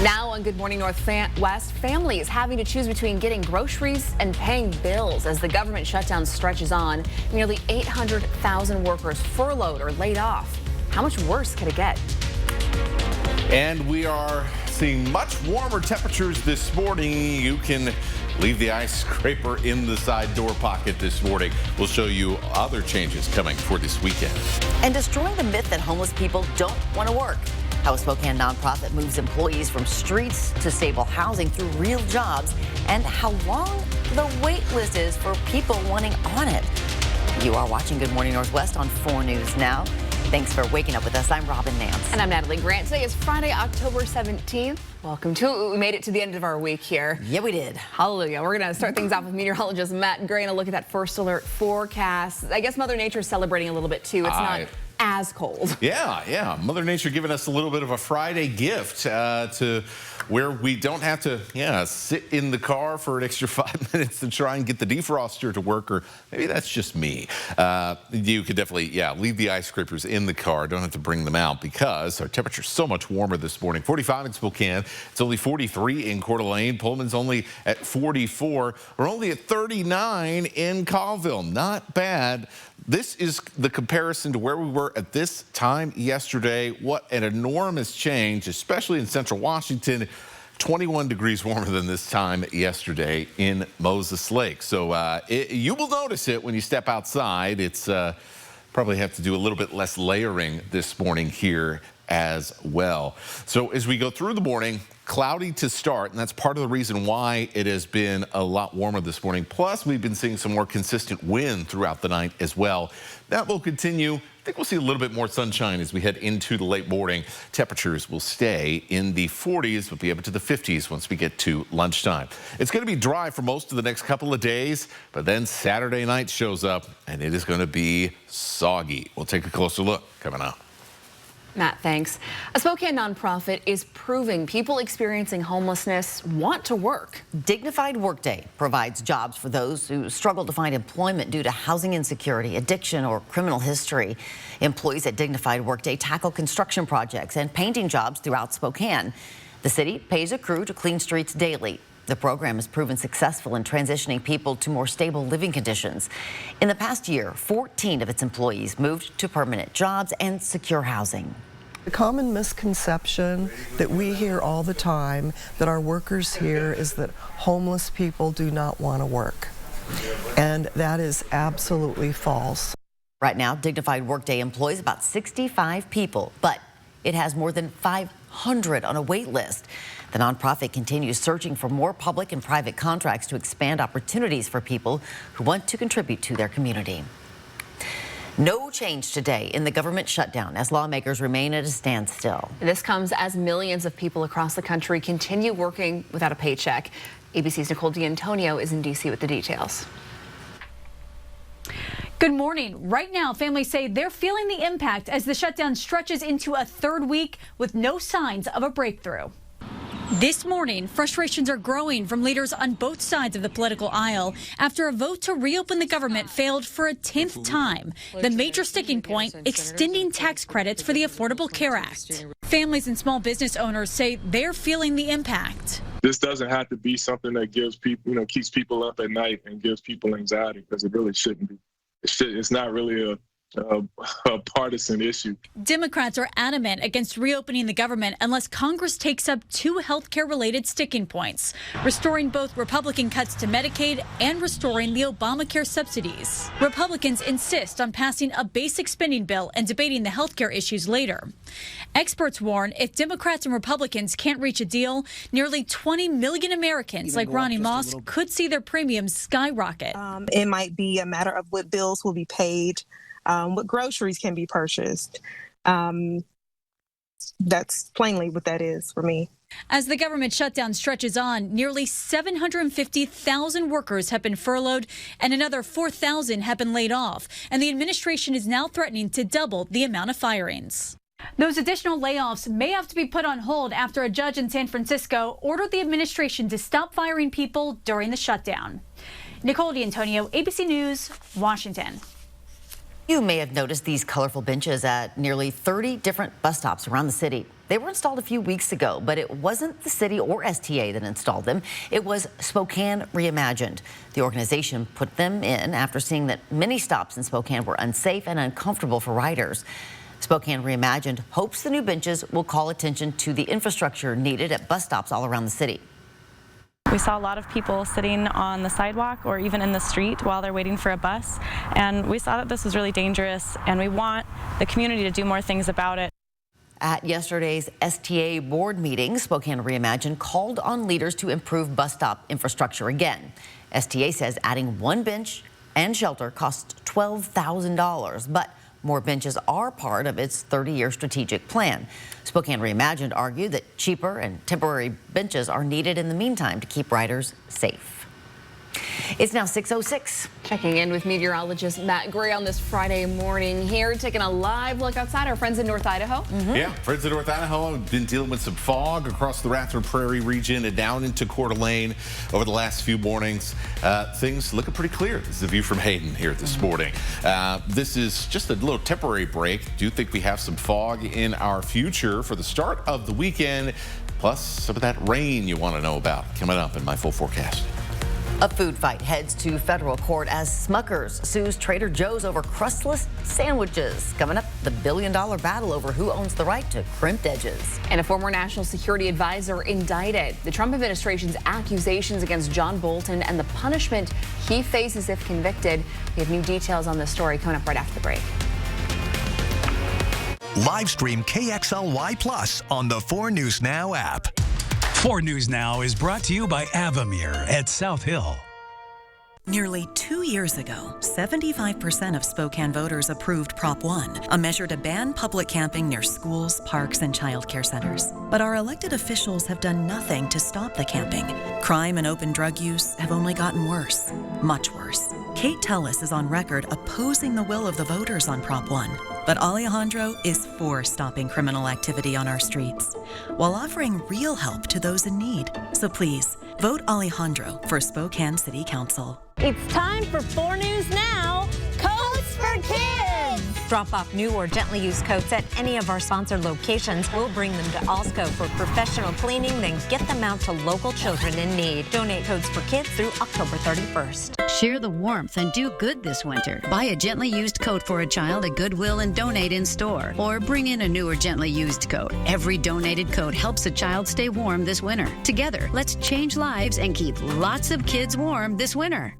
Now on Good Morning Northwest, families having to choose between getting groceries and paying bills as the government shutdown stretches on. Nearly 800,000 workers furloughed or laid off. How much worse could it get? And we are seeing much warmer temperatures this morning. You can leave the ice scraper in the side door pocket this morning. We'll show you other changes coming for this weekend. And destroying the myth that homeless people don't want to work. How a Spokane nonprofit moves employees from streets to stable housing through real jobs, and how long the wait list is for people wanting on it. You are watching Good Morning Northwest on 4 News Now. Thanks for waking up with us. I'm Robin Nance. And I'm Natalie Grant. Today is Friday, October 17th. Welcome to it. We made it to the end of our week here. Yeah, we did. Hallelujah. We're going to start things off with meteorologist Matt Gray and a look at that first alert forecast. I guess Mother Nature is celebrating a little bit too. It's not as cold. Yeah. Mother Nature giving us a little bit of a Friday gift to where we don't have to, sit in the car for an extra 5 minutes to try and get the defroster to work, or maybe that's just me. You could definitely, leave the ice scrapers in the car. Don't have to bring them out because our temperature's so much warmer this morning. 45 in Spokane. It's only 43 in Coeur d'Alene. Pullman's only at 44. We're only at 39 in Colville. Not bad. This is the comparison to where we were at this time yesterday. What an enormous change, especially in central Washington. 21 degrees warmer than this time yesterday in Moses Lake. So you will notice it when you step outside. It's probably have to do a little bit less layering this morning here as well. So as we go through the morning, cloudy to start, and that's part of the reason why it has been a lot warmer this morning. Plus, we've been seeing some more consistent wind throughout the night as well. That will continue. I think we'll see a little bit more sunshine as we head into the late morning. Temperatures will stay in the 40s, but be up to the 50s once we get to lunchtime. It's going to be dry for most of the next couple of days, but then Saturday night shows up, and it is going to be soggy. We'll take a closer look coming up. Matt, thanks. A Spokane nonprofit is proving people experiencing homelessness want to work. Dignified Workday provides jobs for those who struggle to find employment due to housing insecurity, addiction, or criminal history. Employees at Dignified Workday tackle construction projects and painting jobs throughout Spokane. The city pays a crew to clean streets daily. The program has proven successful in transitioning people to more stable living conditions. In the past year, 14 of its employees moved to permanent jobs and secure housing. The common misconception that we hear all the time that our workers hear is that homeless people do not want to work. And that is absolutely false. Right now, Dignified Workday employs about 65 people, but it has more than 500 on a wait list. The nonprofit continues searching for more public and private contracts to expand opportunities for people who want to contribute to their community. No change today in the government shutdown as lawmakers remain at a standstill. This comes as millions of people across the country continue working without a paycheck. ABC's Nicole D'Antonio is in D.C. with the details. Good morning. Right now, families say they're feeling the impact as the shutdown stretches into a third week with no signs of a breakthrough. This morning, frustrations are growing from leaders on both sides of the political aisle after a vote to reopen the government failed for a 10th time. The major sticking point, extending tax credits for the Affordable Care Act. Families and small business owners say they're feeling the impact. This doesn't have to be something that gives people, keeps people up at night and gives people anxiety, because it really shouldn't be. It's not really a partisan issue. Democrats are adamant against reopening the government unless Congress takes up 2 healthcare-related sticking points, restoring both Republican cuts to Medicaid and restoring the Obamacare subsidies. Republicans insist on passing a basic spending bill and debating the healthcare issues later. Experts warn if Democrats and Republicans can't reach a deal, nearly 20 million Americans like Ronnie Moss could see their premiums skyrocket. It might be a matter of what bills will be paid, what groceries can be purchased. That's plainly what that is for me. As the government shutdown stretches on, nearly 750,000 workers have been furloughed and another 4,000 have been laid off. And the administration is now threatening to double the amount of firings. Those additional layoffs may have to be put on hold after a judge in San Francisco ordered the administration to stop firing people during the shutdown. Nicole D'Antonio, ABC News, Washington. You may have noticed these colorful benches at nearly 30 different bus stops around the city. They were installed a few weeks ago, but it wasn't the city or STA that installed them. It was Spokane Reimagined. The organization put them in after seeing that many stops in Spokane were unsafe and uncomfortable for riders. Spokane Reimagined hopes the new benches will call attention to the infrastructure needed at bus stops all around the city. We saw a lot of people sitting on the sidewalk or even in the street while they're waiting for a bus, and we saw that this was really dangerous, and we want the community to do more things about it. At yesterday's STA board meeting, Spokane Reimagined called on leaders to improve bus stop infrastructure again. STA says adding one bench and shelter costs $12,000, but more benches are part of its 30-year strategic plan. Spokane Reimagined argued that cheaper and temporary benches are needed in the meantime to keep riders safe. It's now 6:06. Checking in with meteorologist Matt Gray on this Friday morning here, taking a live look outside. Our friends in North Idaho. Yeah, friends in North Idaho have been dealing with some fog across the Rathdrum Prairie region and down into Coeur d'Alene over the last few mornings. Things looking pretty clear. This is the view from Hayden here this morning. This is just a little temporary break. Do think we have some fog in our future for the start of the weekend, plus some of that rain you want to know about coming up in my full forecast. A food fight heads to federal court as Smucker's sues Trader Joe's over crustless sandwiches. Coming up, the billion-dollar battle over who owns the right to crimped edges. And a former national security advisor indicted. The Trump administration's accusations against John Bolton and the punishment he faces if convicted. We have new details on this story coming up right after the break. Live stream KXLY Plus on the 4 News Now app. 4 News Now is brought to you by Avamere at South Hill. Nearly 2 years ago, 75% of Spokane voters approved Prop 1, a measure to ban public camping near schools, parks, and child care centers. But our elected officials have done nothing to stop the camping. Crime and open drug use have only gotten worse, much worse. Kate Tellis is on record opposing the will of the voters on Prop 1. But Alejandro is for stopping criminal activity on our streets, while offering real help to those in need. So please, vote Alejandro for Spokane City Council. It's time for 4 News Now, Coats for Kids! Drop off new or gently used coats at any of our sponsored locations. We'll bring them to Alsco for professional cleaning, then get them out to local children in need. Donate Coats for Kids through October 31st. Share the warmth and do good this winter. Buy a gently used coat for a child at Goodwill and donate in store. Or bring in a new or gently used coat. Every donated coat helps a child stay warm this winter. Together, let's change lives and keep lots of kids warm this winter.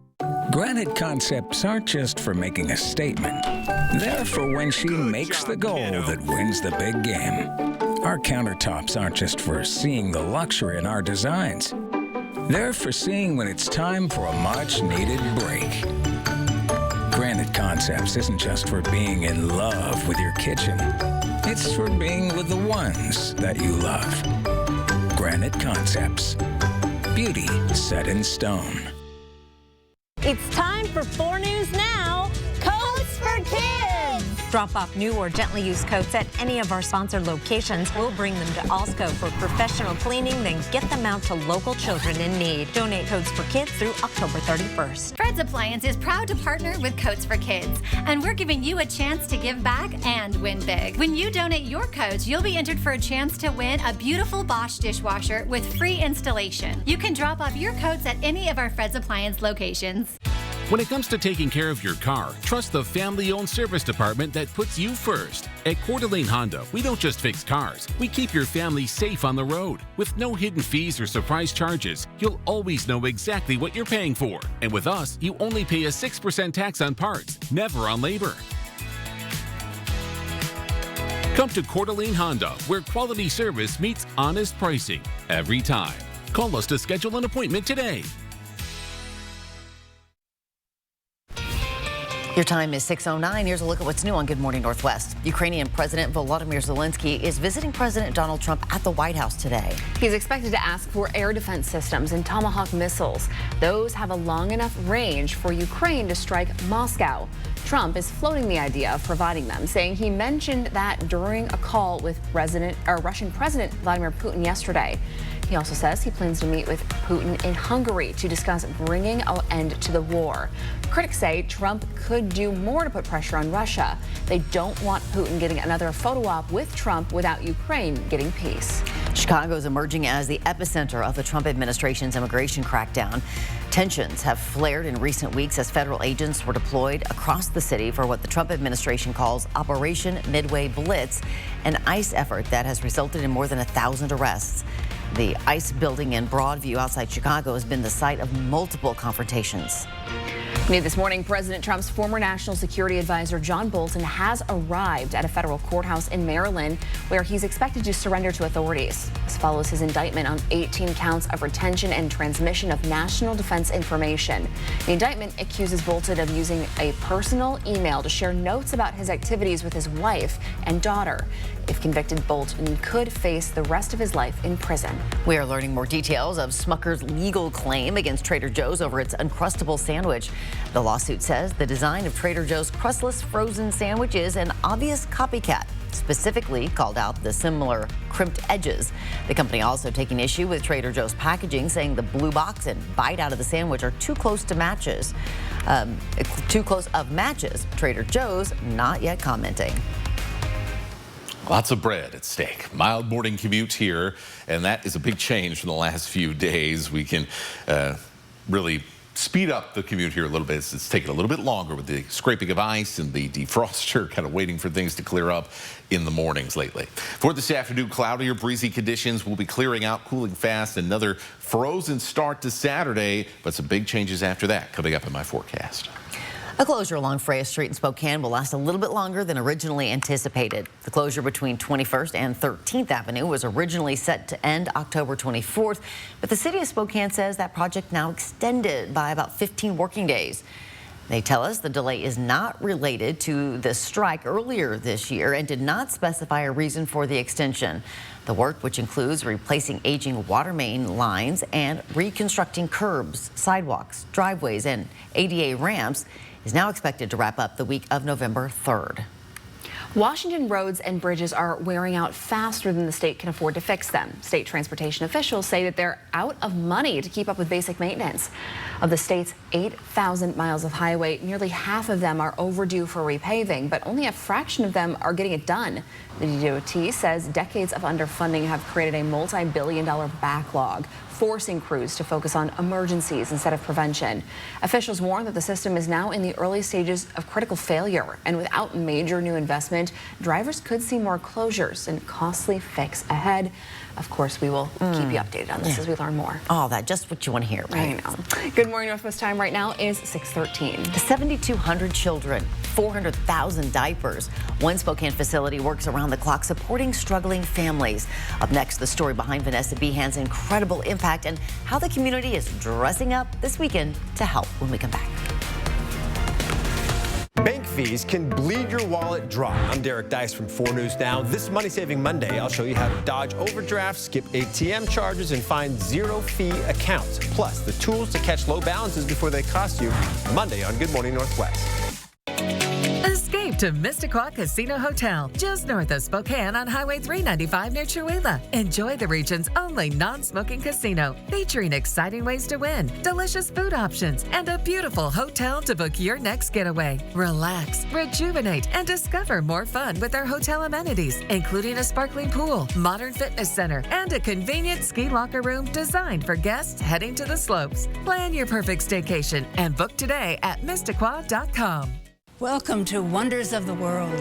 Granite Concepts aren't just for making a statement. They're for when she makes the goal that wins the big game. Our countertops aren't just for seeing the luxury in our designs. They're for seeing when it's time for a much-needed break. Granite Concepts isn't just for being in love with your kitchen. It's for being with the ones that you love. Granite Concepts. Beauty set in stone. It's time for 4 News Now, Coats for Kids! Drop off new or gently used coats at any of our sponsored locations. We'll bring them to Alsco for professional cleaning, then get them out to local children in need. Donate Coats for Kids through October 31st. Fred's Appliance is proud to partner with Coats for Kids, and we're giving you a chance to give back and win big. When you donate your coats, you'll be entered for a chance to win a beautiful Bosch dishwasher with free installation. You can drop off your coats at any of our Fred's Appliance locations. When it comes to taking care of your car, trust the family-owned service department that puts you first. At Coeur d'Alene Honda, we don't just fix cars, we keep your family safe on the road. With no hidden fees or surprise charges, you'll always know exactly what you're paying for. And with us, you only pay a 6% tax on parts, never on labor. Come to Coeur d'Alene Honda, where quality service meets honest pricing every time. Call us to schedule an appointment today. Your time is 6:09. Here's a look at what's new on Good Morning Northwest. Ukrainian President Volodymyr Zelensky is visiting President Donald Trump at the White House today. He's expected to ask for air defense systems and Tomahawk missiles. Those have a long enough range for Ukraine to strike Moscow. Trump is floating the idea of providing them, saying he mentioned that during a call with Russian President Vladimir Putin yesterday. He also says he plans to meet with Putin in Hungary to discuss bringing an end to the war. Critics say Trump could do more to put pressure on Russia. They don't want Putin getting another photo op with Trump without Ukraine getting peace. Chicago is emerging as the epicenter of the Trump administration's immigration crackdown. Tensions have flared in recent weeks as federal agents were deployed across the city for what the Trump administration calls Operation Midway Blitz, an ICE effort that has resulted in more than 1,000 arrests. The ICE building in Broadview outside Chicago has been the site of multiple confrontations. New this morning, President Trump's former national security advisor John Bolton has arrived at a federal courthouse in Maryland where he's expected to surrender to authorities. This follows his indictment on 18 counts of retention and transmission of national defense information. The indictment accuses Bolton of using a personal email to share notes about his activities with his wife and daughter. If convicted, Bolton could face the rest of his life in prison. We are learning more details of Smucker's legal claim against Trader Joe's over its Uncrustable sandwich. The lawsuit says the design of Trader Joe's crustless frozen sandwich is an obvious copycat, specifically called out the similar crimped edges. The company also taking issue with Trader Joe's packaging, saying the blue box and bite out of the sandwich are too close of matches. Trader Joe's not yet commenting. Lots of bread at stake. Mild morning commute here, and that is a big change from the last few days. We can really speed up the commute here a little bit. It's taking a little bit longer with the scraping of ice and the defroster, kind of waiting for things to clear up in the mornings lately. For this afternoon, cloudy or breezy conditions will be clearing out, cooling fast. Another frozen start to Saturday, but some big changes after that coming up in my forecast. A closure along Freya Street in Spokane will last a little bit longer than originally anticipated. The closure between 21st and 13th Avenue was originally set to end October 24th, but the city of Spokane says that project now extended by about 15 working days. They tell us the delay is not related to the strike earlier this year and did not specify a reason for the extension. The work, which includes replacing aging water main lines and reconstructing curbs, sidewalks, driveways, and ADA ramps, is now expected to wrap up the week of November 3rd. Washington roads and bridges are wearing out faster than the state can afford to fix them. State transportation officials say that they're out of money to keep up with basic maintenance. Of the state's 8,000 miles of highway, nearly half of them are overdue for repaving, but only a fraction of them are getting it done. The DOT says decades of underfunding have created a multi-billion-dollar backlog, forcing crews to focus on emergencies instead of prevention. Officials warn that the system is now in the early stages of critical failure, and without major new investment, drivers could see more closures and costly fix ahead. Of course, we will keep you updated on this as we learn more. Oh, that's just what you want to hear, right? I know. Good morning, Northwest time right now is 6:13. 7,200 children, 400,000 diapers. One Spokane facility works around the clock supporting struggling families. Up next, the story behind Vanessa Behan's incredible impact and how the community is dressing up this weekend to help when we come back. Bank fees can bleed your wallet dry. I'm Derek Dice from 4 News Now. This Money Saving Monday, I'll show you how to dodge overdrafts, skip ATM charges, and find zero-fee accounts. Plus, the tools to catch low balances before they cost you. Monday on Good Morning Northwest. Escape to Mistaqua Casino Hotel, just north of Spokane on Highway 395 near Chewelah. Enjoy the region's only non-smoking casino, featuring exciting ways to win, delicious food options, and a beautiful hotel to book your next getaway. Relax, rejuvenate, and discover more fun with our hotel amenities, including a sparkling pool, modern fitness center, and a convenient ski locker room designed for guests heading to the slopes. Plan your perfect staycation and book today at Mistaqua.com. Welcome to Wonders of the World.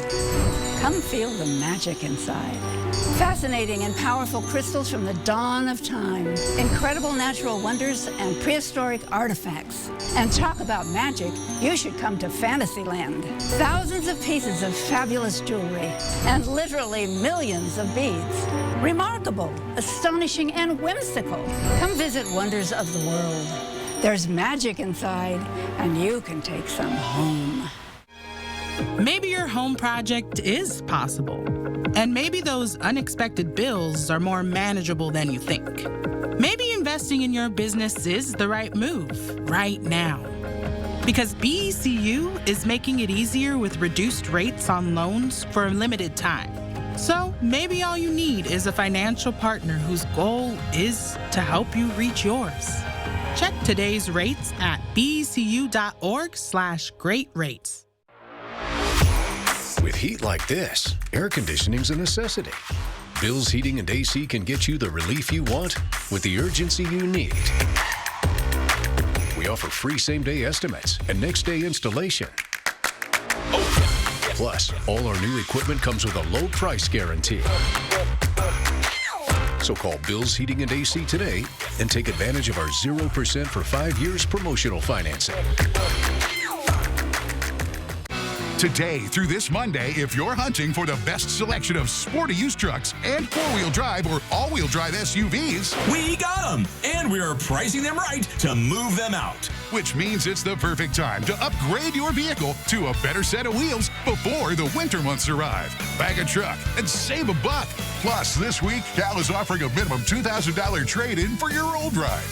Come feel the magic inside. Fascinating and powerful crystals from the dawn of time. Incredible natural wonders and prehistoric artifacts. And talk about magic, you should come to Fantasyland. Thousands of pieces of fabulous jewelry and literally millions of beads. Remarkable, astonishing, and whimsical. Come visit Wonders of the World. There's magic inside, and you can take some home. Maybe your home project is possible, and maybe those unexpected bills are more manageable than you think. Maybe investing in your business is the right move right now. Because BECU is making it easier with reduced rates on loans for a limited time. So maybe all you need is a financial partner whose goal is to help you reach yours. Check today's rates at becu.org/great rates. With heat like this, air conditioning's a necessity. Bill's Heating and AC can get you the relief you want with the urgency you need. We offer free same-day estimates and next-day installation. Plus, all our new equipment comes with a low price guarantee. So call Bill's Heating and AC today and take advantage of our 0% for 5 years promotional financing. Today through this Monday, if you're hunting for the best selection of sporty used trucks and four-wheel drive or all-wheel drive SUVs, we got them, and we are pricing them right to move them out. Which means it's the perfect time to upgrade your vehicle to a better set of wheels before the winter months arrive. Bag a truck and save $1. Plus, this week, Cal is offering a minimum $2,000 trade-in for your old ride.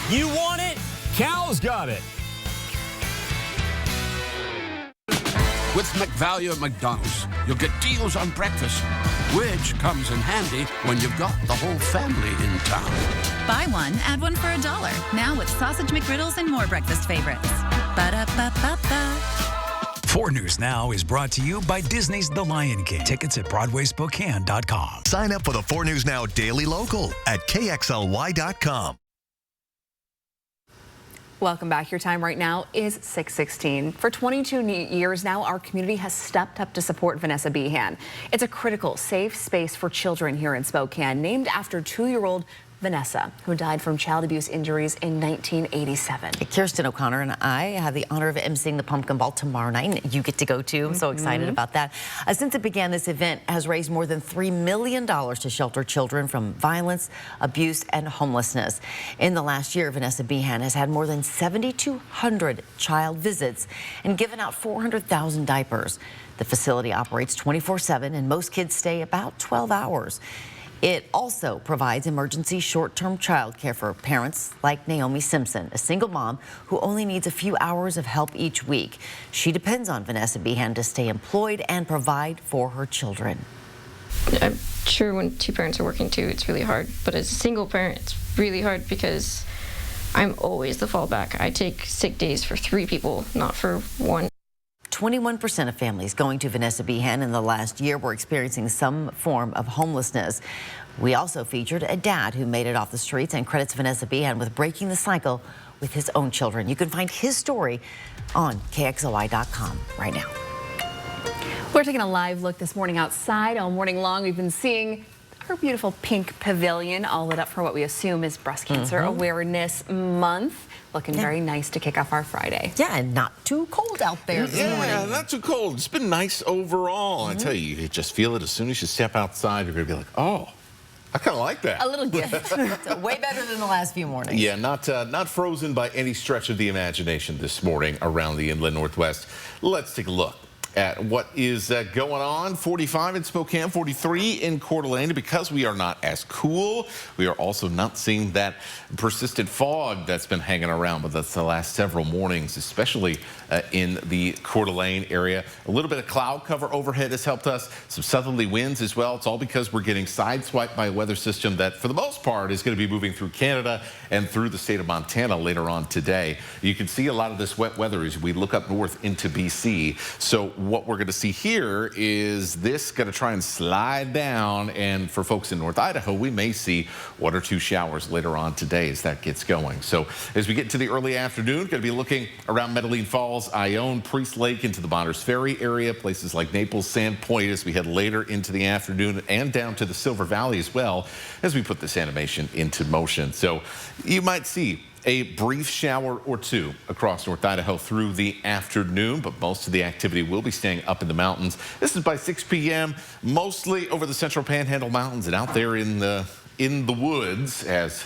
You want it? Cal's got it. With McValue at McDonald's, you'll get deals on breakfast, which comes in handy when you've got the whole family in town. Buy one, add one for $1. Now with sausage McGriddles and more breakfast favorites. Ba-da-ba-ba-ba. 4 News Now is brought to you by Disney's The Lion King. Tickets at BroadwaySpokane.com. Sign up for the 4 News Now Daily Local at KXLY.com. Welcome back. Your time right now is 6:16. For 22 years now, our community has stepped up to support Vanessa Behan. It's a critical, safe space for children here in Spokane, named after 2-year-old Vanessa, who died from child abuse injuries in 1987. Kirsten O'Connor and I have the honor of emceeing the Pumpkin Ball tomorrow night, and you get to go too. I'm so excited about that. Since it began, this event has raised more than $3 million to shelter children from violence, abuse, and homelessness. In the last year, Vanessa Behan has had more than 7,200 child visits and given out 400,000 diapers. The facility operates 24/7, and most kids stay about 12 hours. It also provides emergency short-term child care for parents like Naomi Simpson, a single mom who only needs a few hours of help each week. She depends on Vanessa Behan to stay employed and provide for her children. I'm sure when 2 parents are working too, it's really hard. But as a single parent, it's really hard because I'm always the fallback. I take sick days for 3 people, not for 1. 21% of families going to Vanessa Behan in the last year were experiencing some form of homelessness. We also featured a dad who made it off the streets and credits Vanessa Behan with breaking the cycle with his own children. You can find his story on KXLY.com right now. We're taking a live look this morning outside. All morning long, we've been seeing our beautiful pink pavilion all lit up for what we assume is Breast Cancer Awareness Month. Looking very nice to kick off our Friday. Yeah, and not too cold out there this morning. Not too cold. It's been nice overall. I tell you, you just feel it as soon as you step outside. You're going to be like, oh, I kind of like that. A little gift. So way better than the last few mornings. Yeah, not frozen by any stretch of the imagination this morning around the inland Northwest. Let's take a look at what is going on. 45 in Spokane, 43 in Coeur d'Alene. Because we are not as cool, we are also not seeing that persistent fog that's been hanging around with us the last several mornings, especially in the Coeur d'Alene area. A little bit of cloud cover overhead has helped us. Some southerly winds as well. It's all because we're getting sideswiped by a weather system that, for the most part, is going to be moving through Canada and through the state of Montana later on today. You can see a lot of this wet weather as we look up north into BC. So what we're going to see here is this going to try and slide down, and for folks in North Idaho, we may see 1 or 2 showers later on today as that gets going. So as we get into the early afternoon, going to be looking around Medellin Falls, Ione, Priest Lake, into the Bonners Ferry area, places like Naples, Sandpoint as we head later into the afternoon, and down to the Silver Valley as well as we put this animation into motion. So you might see a brief shower or 2 across North Idaho through the afternoon, but most of the activity will be staying up in the mountains. This is by 6 p.m., mostly over the Central Panhandle Mountains and out there in the woods, as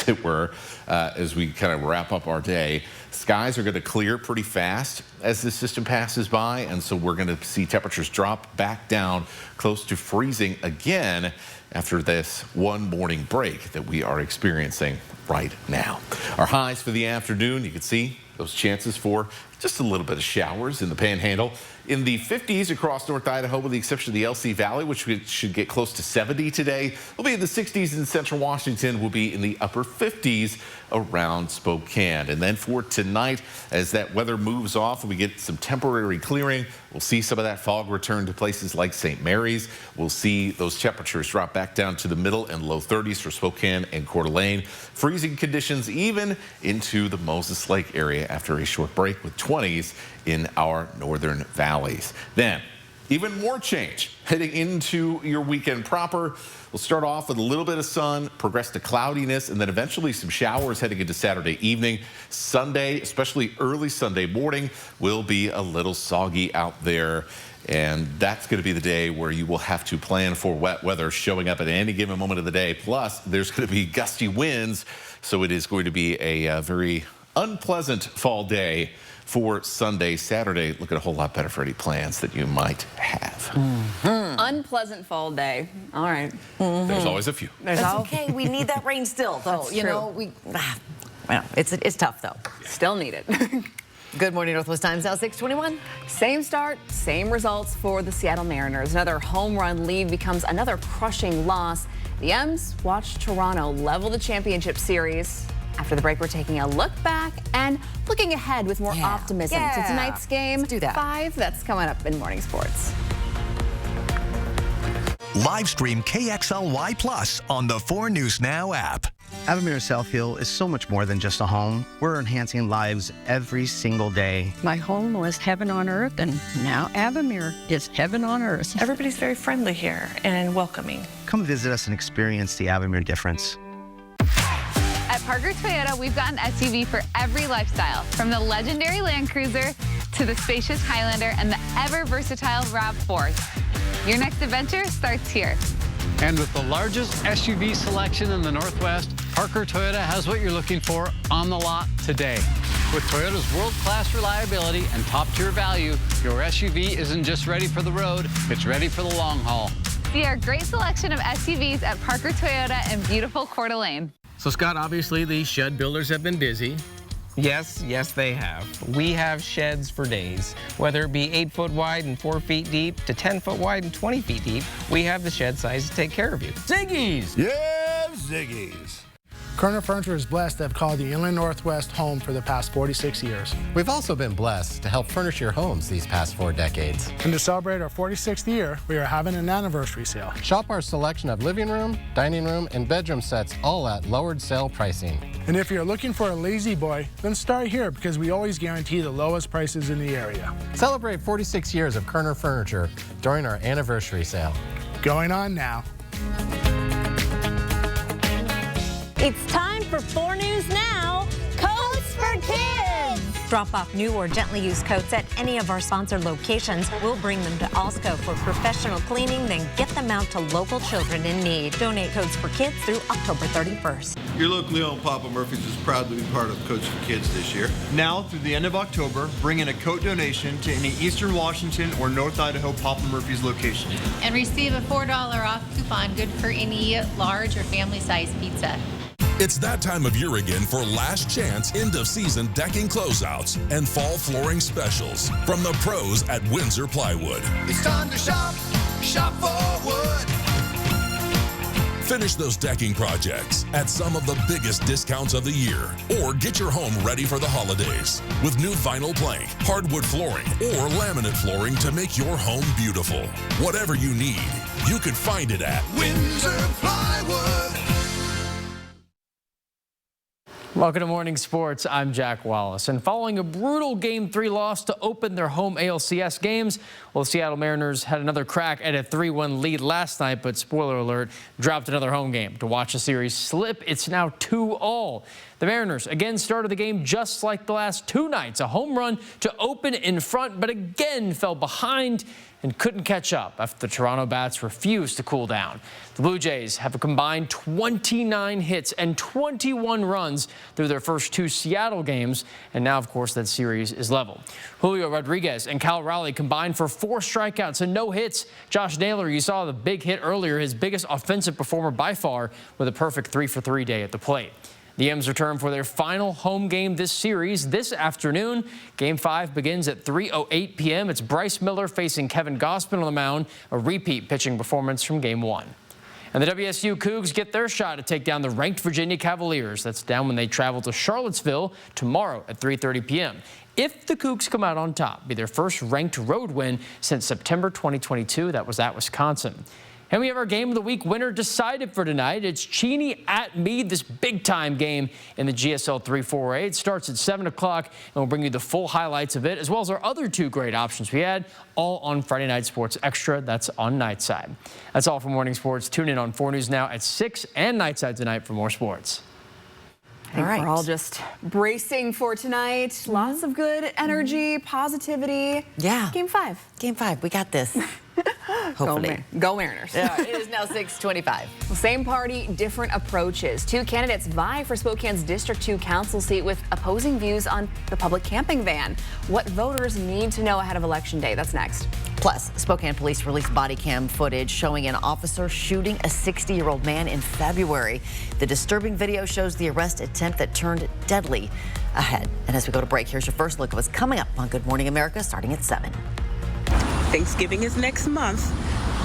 it were, as we kind of wrap up our day. Skies are going to clear pretty fast as this system passes by, and so we're going to see temperatures drop back down close to freezing again after this one morning break that we are experiencing right now. Our highs for the afternoon, you can see those chances for just a little bit of showers in the Panhandle. In the 50s across North Idaho, with the exception of the LC Valley, which should get close to 70 today. We'll be in the 60s in central Washington. We'll be in the upper 50s around Spokane. And then for tonight, as that weather moves off and we get some temporary clearing, we'll see some of that fog return to places like St. Mary's. We'll see those temperatures drop back down to the middle and low 30s for Spokane and Coeur d'Alene. Freezing conditions even into the Moses Lake area after a short break, with 20s in our northern valleys. Then even more change heading into your weekend proper. We'll start off with a little bit of sun, progress to cloudiness, and then eventually some showers heading into Saturday evening. Sunday, especially early Sunday morning, will be a little soggy out there. And that's going to be the day where you will have to plan for wet weather showing up at any given moment of the day. Plus, there's going to be gusty winds. So it is going to be a very unpleasant fall day for Sunday. Saturday, look at a whole lot better for any plans that you might have. Unpleasant fall day. All right. There's always a few. That's okay. We need that rain still, though. That's you true. know, well, it's tough, though. Still need it. Good morning, Northwest Times, now 6:21. Same start, same results for the Seattle Mariners. Another home run lead becomes another crushing loss. The M's watch Toronto level the championship series. After the break, we're taking a look back and looking ahead with more optimism to tonight's game. Let's do that. 5, that's coming up in Morning Sports. Live stream KXLY Plus on the 4 News Now app. Avamere Southfield is so much more than just a home. We're enhancing lives every single day. My home was heaven on earth, and now Avamere is heaven on earth. Everybody's very friendly here and welcoming. Come visit us and experience the Avamere difference. At Parker Toyota, we've got an SUV for every lifestyle, from the legendary Land Cruiser to the spacious Highlander and the ever-versatile RAV4. Your next adventure starts here. And with the largest SUV selection in the Northwest, Parker Toyota has what you're looking for on the lot today. With Toyota's world-class reliability and top-tier value, your SUV isn't just ready for the road, it's ready for the long haul. See our great selection of SUVs at Parker Toyota in beautiful Coeur d'Alene. So, Scott, obviously the shed builders have been busy. Yes, they have. We have sheds for days. Whether it be 8 foot wide and 4 feet deep to 10 foot wide and 20 feet deep, we have the shed size to take care of you. Ziggy's! Yeah, Ziggy's. Kerner Furniture is blessed to have called the Inland Northwest home for the past 46 years. We've also been blessed to help furnish your homes these past 4 decades. And to celebrate our 46th year, we are having an anniversary sale. Shop our selection of living room, dining room, and bedroom sets, all at lowered sale pricing. And if you're looking for a lazy boy, then start here, because we always guarantee the lowest prices in the area. Celebrate 46 years of Kerner Furniture during our anniversary sale. Going on now. It's time for 4 News Now, Coats for Kids. Drop off new or gently used coats at any of our sponsored locations. We'll bring them to Alsco for professional cleaning, then get them out to local children in need. Donate Coats for Kids through October 31st. Your locally owned Papa Murphy's is proud to be part of Coats for Kids this year. Now through the end of October, bring in a coat donation to any Eastern Washington or North Idaho Papa Murphy's location. And receive a $4 off coupon good for any large or family-sized pizza. It's that time of year again for last chance end-of-season decking closeouts and fall flooring specials from the pros at Windsor Plywood. It's time to shop for wood. Finish those decking projects at some of the biggest discounts of the year, or get your home ready for the holidays with new vinyl plank, hardwood flooring, or laminate flooring to make your home beautiful. Whatever you need, you can find it at Windsor Plywood. Welcome to Morning Sports. I'm Jack Wallace. And following a brutal Game 3 loss to open their home ALCS games, well, the Seattle Mariners had another crack at a 3-1 lead last night, but spoiler alert, dropped another home game to watch the series slip. It's now 2-2. The Mariners again started the game just like the last 2 nights. A home run to open in front, but again fell behind and couldn't catch up after the Toronto bats refused to cool down. The Blue Jays have a combined 29 hits and 21 runs through their first 2 Seattle games, and now, of course, that series is level. Julio Rodriguez and Cal Raleigh combined for 4 strikeouts and no hits. Josh Naylor, you saw the big hit earlier, his biggest offensive performer by far, with a perfect 3-for-3 day at the plate. The M's return for their final home game this series this afternoon. Game 5 begins at 3:08 p.m. It's Bryce Miller facing Kevin Gausman on the mound, a repeat pitching performance from Game 1. And the WSU Cougs get their shot to take down the ranked Virginia Cavaliers. That's down when they travel to Charlottesville tomorrow at 3:30 p.m. If the Cougs come out on top, it'll be their first ranked road win since September 2022. That was at Wisconsin. And we have our Game of the Week winner decided for tonight. It's Cheney at Meade, this big-time game in the GSL 3-4A. It starts at 7 o'clock, and we'll bring you the full highlights of it, as well as our other 2 great options we had, all on Friday Night Sports Extra. That's on Nightside. That's all for Morning Sports. Tune in on 4 News Now at 6 and Nightside tonight for more sports. I think we're all just bracing for tonight. Lots of good energy, positivity. Yeah. Game 5. Game 5. We got this. Hopefully. Go Mariners. Yeah, it is now 6:25. Well, same party, different approaches. 2 candidates vie for Spokane's District 2 council seat with opposing views on the public camping ban. What voters need to know ahead of Election Day. That's next. Plus, Spokane police released body cam footage showing an officer shooting a 60-year-old man in February. The disturbing video shows the arrest attempt that turned deadly ahead. And as we go to break, here's your first look at what's coming up on Good Morning America starting at 7. Thanksgiving is next month.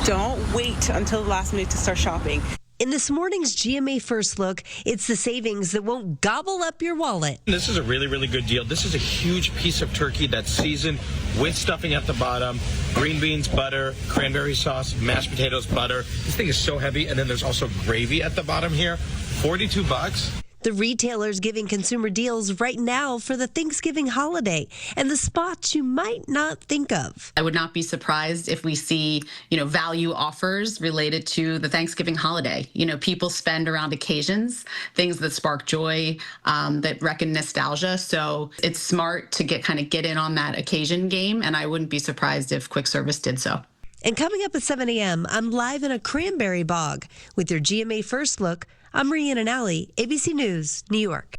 Don't wait until the last minute to start shopping. In this morning's GMA First Look, it's the savings that won't gobble up your wallet. This is a really, really good deal. This is a huge piece of turkey that's seasoned with stuffing at the bottom, green beans, butter, cranberry sauce, mashed potatoes, butter. This thing is so heavy, and then there's also gravy at the bottom here. $42. The retailer's giving consumer deals right now for the Thanksgiving holiday and the spots you might not think of. I would not be surprised if we see, value offers related to the Thanksgiving holiday. People spend around occasions, things that spark joy, that reckon nostalgia. So it's smart to get in on that occasion game, and I wouldn't be surprised if quick service did so. And coming up at 7 a.m., I'm live in a cranberry bog with your GMA First Look. I'm Rhiannon Alley, ABC News, New York.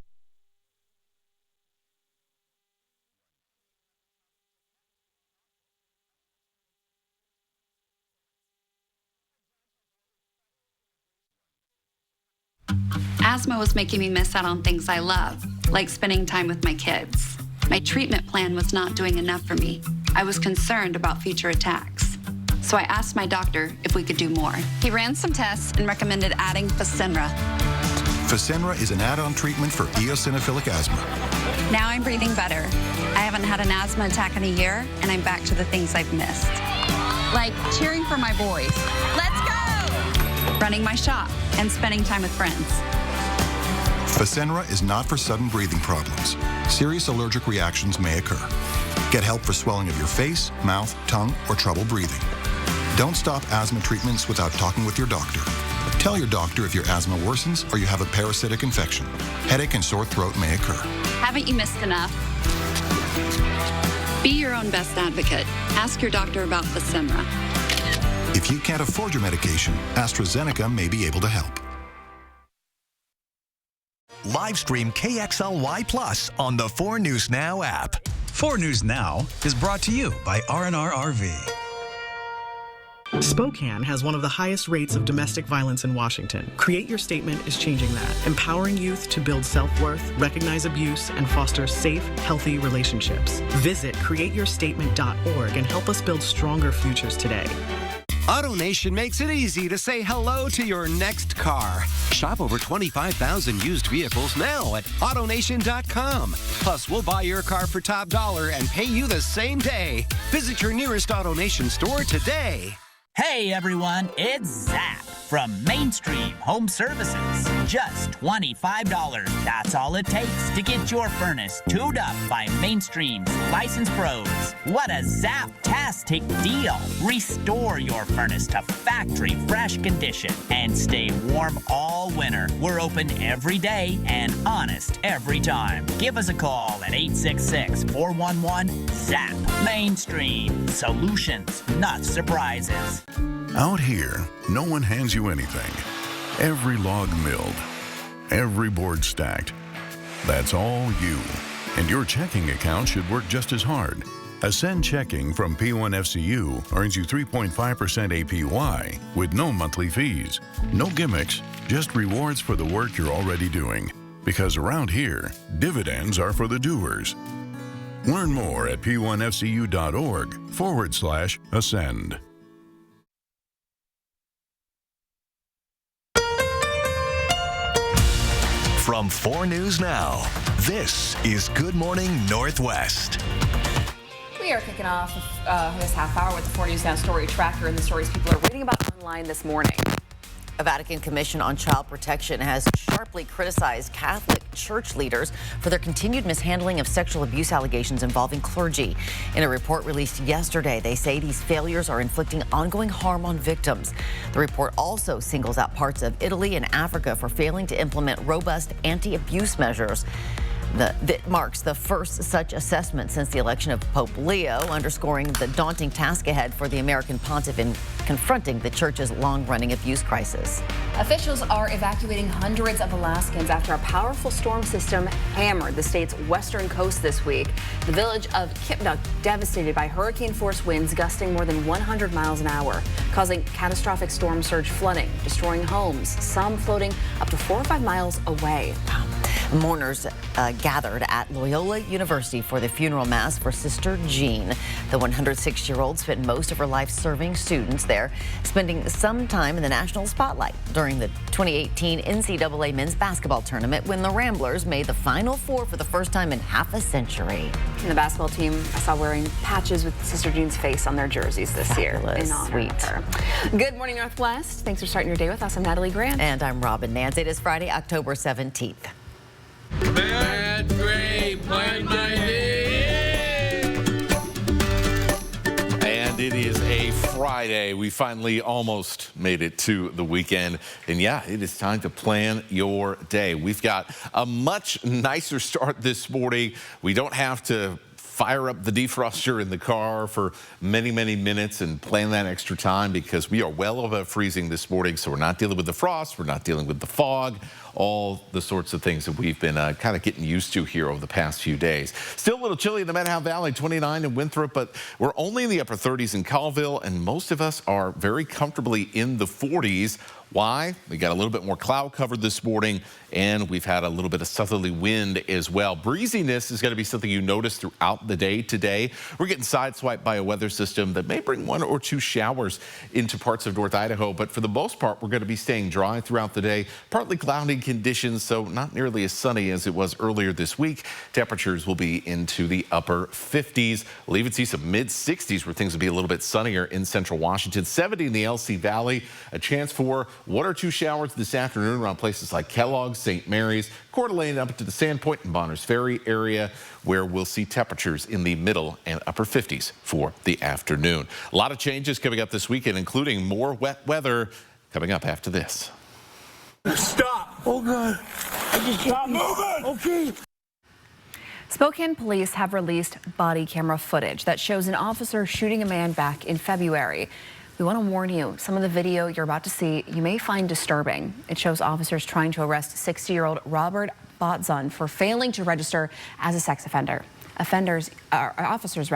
Asthma was making me miss out on things I love, like spending time with my kids. My treatment plan was not doing enough for me. I was concerned about future attacks. So I asked my doctor if we could do more. He ran some tests and recommended adding Fasenra. Fasenra is an add-on treatment for eosinophilic asthma. Now I'm breathing better. I haven't had an asthma attack in a year, and I'm back to the things I've missed. Like cheering for my boys. Let's go! Running my shop and spending time with friends. Fasenra is not for sudden breathing problems. Serious allergic reactions may occur. Get help for swelling of your face, mouth, tongue, or trouble breathing. Don't stop asthma treatments without talking with your doctor. Tell your doctor if your asthma worsens or you have a parasitic infection. Headache and sore throat may occur. Haven't you missed enough? Be your own best advocate. Ask your doctor about Fasenra. If you can't afford your medication, AstraZeneca may be able to help. Live stream KXLY Plus on the 4 News Now app. 4 News Now is brought to you by R&R RV. Spokane has one of the highest rates of domestic violence in Washington. Create Your Statement is changing that, empowering youth to build self-worth, recognize abuse, and foster safe, healthy relationships. Visit createyourstatement.org and help us build stronger futures today. AutoNation makes it easy to say hello to your next car. Shop over 25,000 used vehicles now at AutoNation.com. Plus, we'll buy your car for top dollar and pay you the same day. Visit your nearest AutoNation store today. Hey everyone, it's Zap from Mainstream Home Services. Just $25. That's all it takes to get your furnace tuned up by Mainstream's licensed pros. What a zap-tastic deal. Restore your furnace to factory fresh condition and stay warm all winter. We're open every day and honest every time. Give us a call at 866-411-ZAP. Mainstream. Solutions, not surprises. Out here, no one hands you anything. Every log milled, every board stacked. That's all you. And your checking account should work just as hard. Ascend Checking from P1FCU earns you 3.5% APY with no monthly fees. No gimmicks, just rewards for the work you're already doing. Because around here, dividends are for the doers. Learn more at p1fcu.org/ascend. From 4 News Now, this is Good Morning Northwest. We are kicking off this half hour with the 4 News Now story tracker and the stories people are reading about online this morning. A Vatican Commission on Child Protection has sharply criticized Catholic Church leaders for their continued mishandling of sexual abuse allegations involving clergy. In a report released yesterday, they say these failures are inflicting ongoing harm on victims. The report also singles out parts of Italy and Africa for failing to implement robust anti-abuse measures. That marks the first such assessment since the election of Pope Leo, underscoring the daunting task ahead for the American pontiff in confronting the church's long-running abuse crisis. Officials are evacuating hundreds of Alaskans after a powerful storm system hammered the state's western coast this week. The village of Kipnuk devastated by hurricane-force winds gusting more than 100 miles an hour, causing catastrophic storm surge flooding, destroying homes, some floating up to 4 or 5 miles away. Mourners gathered at Loyola University for the funeral mass for Sister Jean. The 106-year-old spent most of her life serving students there, spending some time in the national spotlight during the 2018 NCAA men's basketball tournament when the Ramblers made the Final Four for the first time in half a century. And the basketball team I saw wearing patches with Sister Jean's face on their jerseys this year in honor of her. Good morning, Northwest. Thanks for starting your day with us. I'm Natalie Grant. And I'm Robin Nance. It is Friday, October 17th. Bad Gray, plan my day. And it is a Friday. We finally almost made it to the weekend. And yeah, it is time to plan your day. We've got a much nicer start this morning. We don't have to fire up the defroster in the car for many, many minutes and plan that extra time because we are well above freezing this morning. So we're not dealing with the frost. We're not dealing with the fog, all the sorts of things that we've been kind of getting used to here over the past few days. Still a little chilly in the Manhattan Valley, 29 in Winthrop, but we're only in the upper 30s in Colville, and most of us are very comfortably in the 40s. Why? We got a little bit more cloud cover this morning, and we've had a little bit of southerly wind as well. Breeziness is going to be something you notice throughout the day today. We're getting sideswiped by a weather system that may bring 1 or 2 showers into parts of North Idaho, but for the most part, we're going to be staying dry throughout the day. Partly cloudy conditions, so not nearly as sunny as it was earlier this week. Temperatures will be into the upper 50s. We'll even see some mid-60s where things will be a little bit sunnier in central Washington. 70 in the LC Valley. A chance for 1 or 2 showers this afternoon around places like Kellogg, St. Mary's, Coeur d'Alene up to the Sandpoint and Bonners Ferry area, where we'll see temperatures in the middle and upper 50s for the afternoon. A lot of changes coming up this weekend, including more wet weather coming up after this. Stop! Oh, God. I just stop moving! Okay. Spokane police have released body camera footage that shows an officer shooting a man back in February. We want to warn you, some of the video you're about to see you may find disturbing. It shows officers trying to arrest 60-year-old Robert Botzon for failing to register as a sex offender. Officers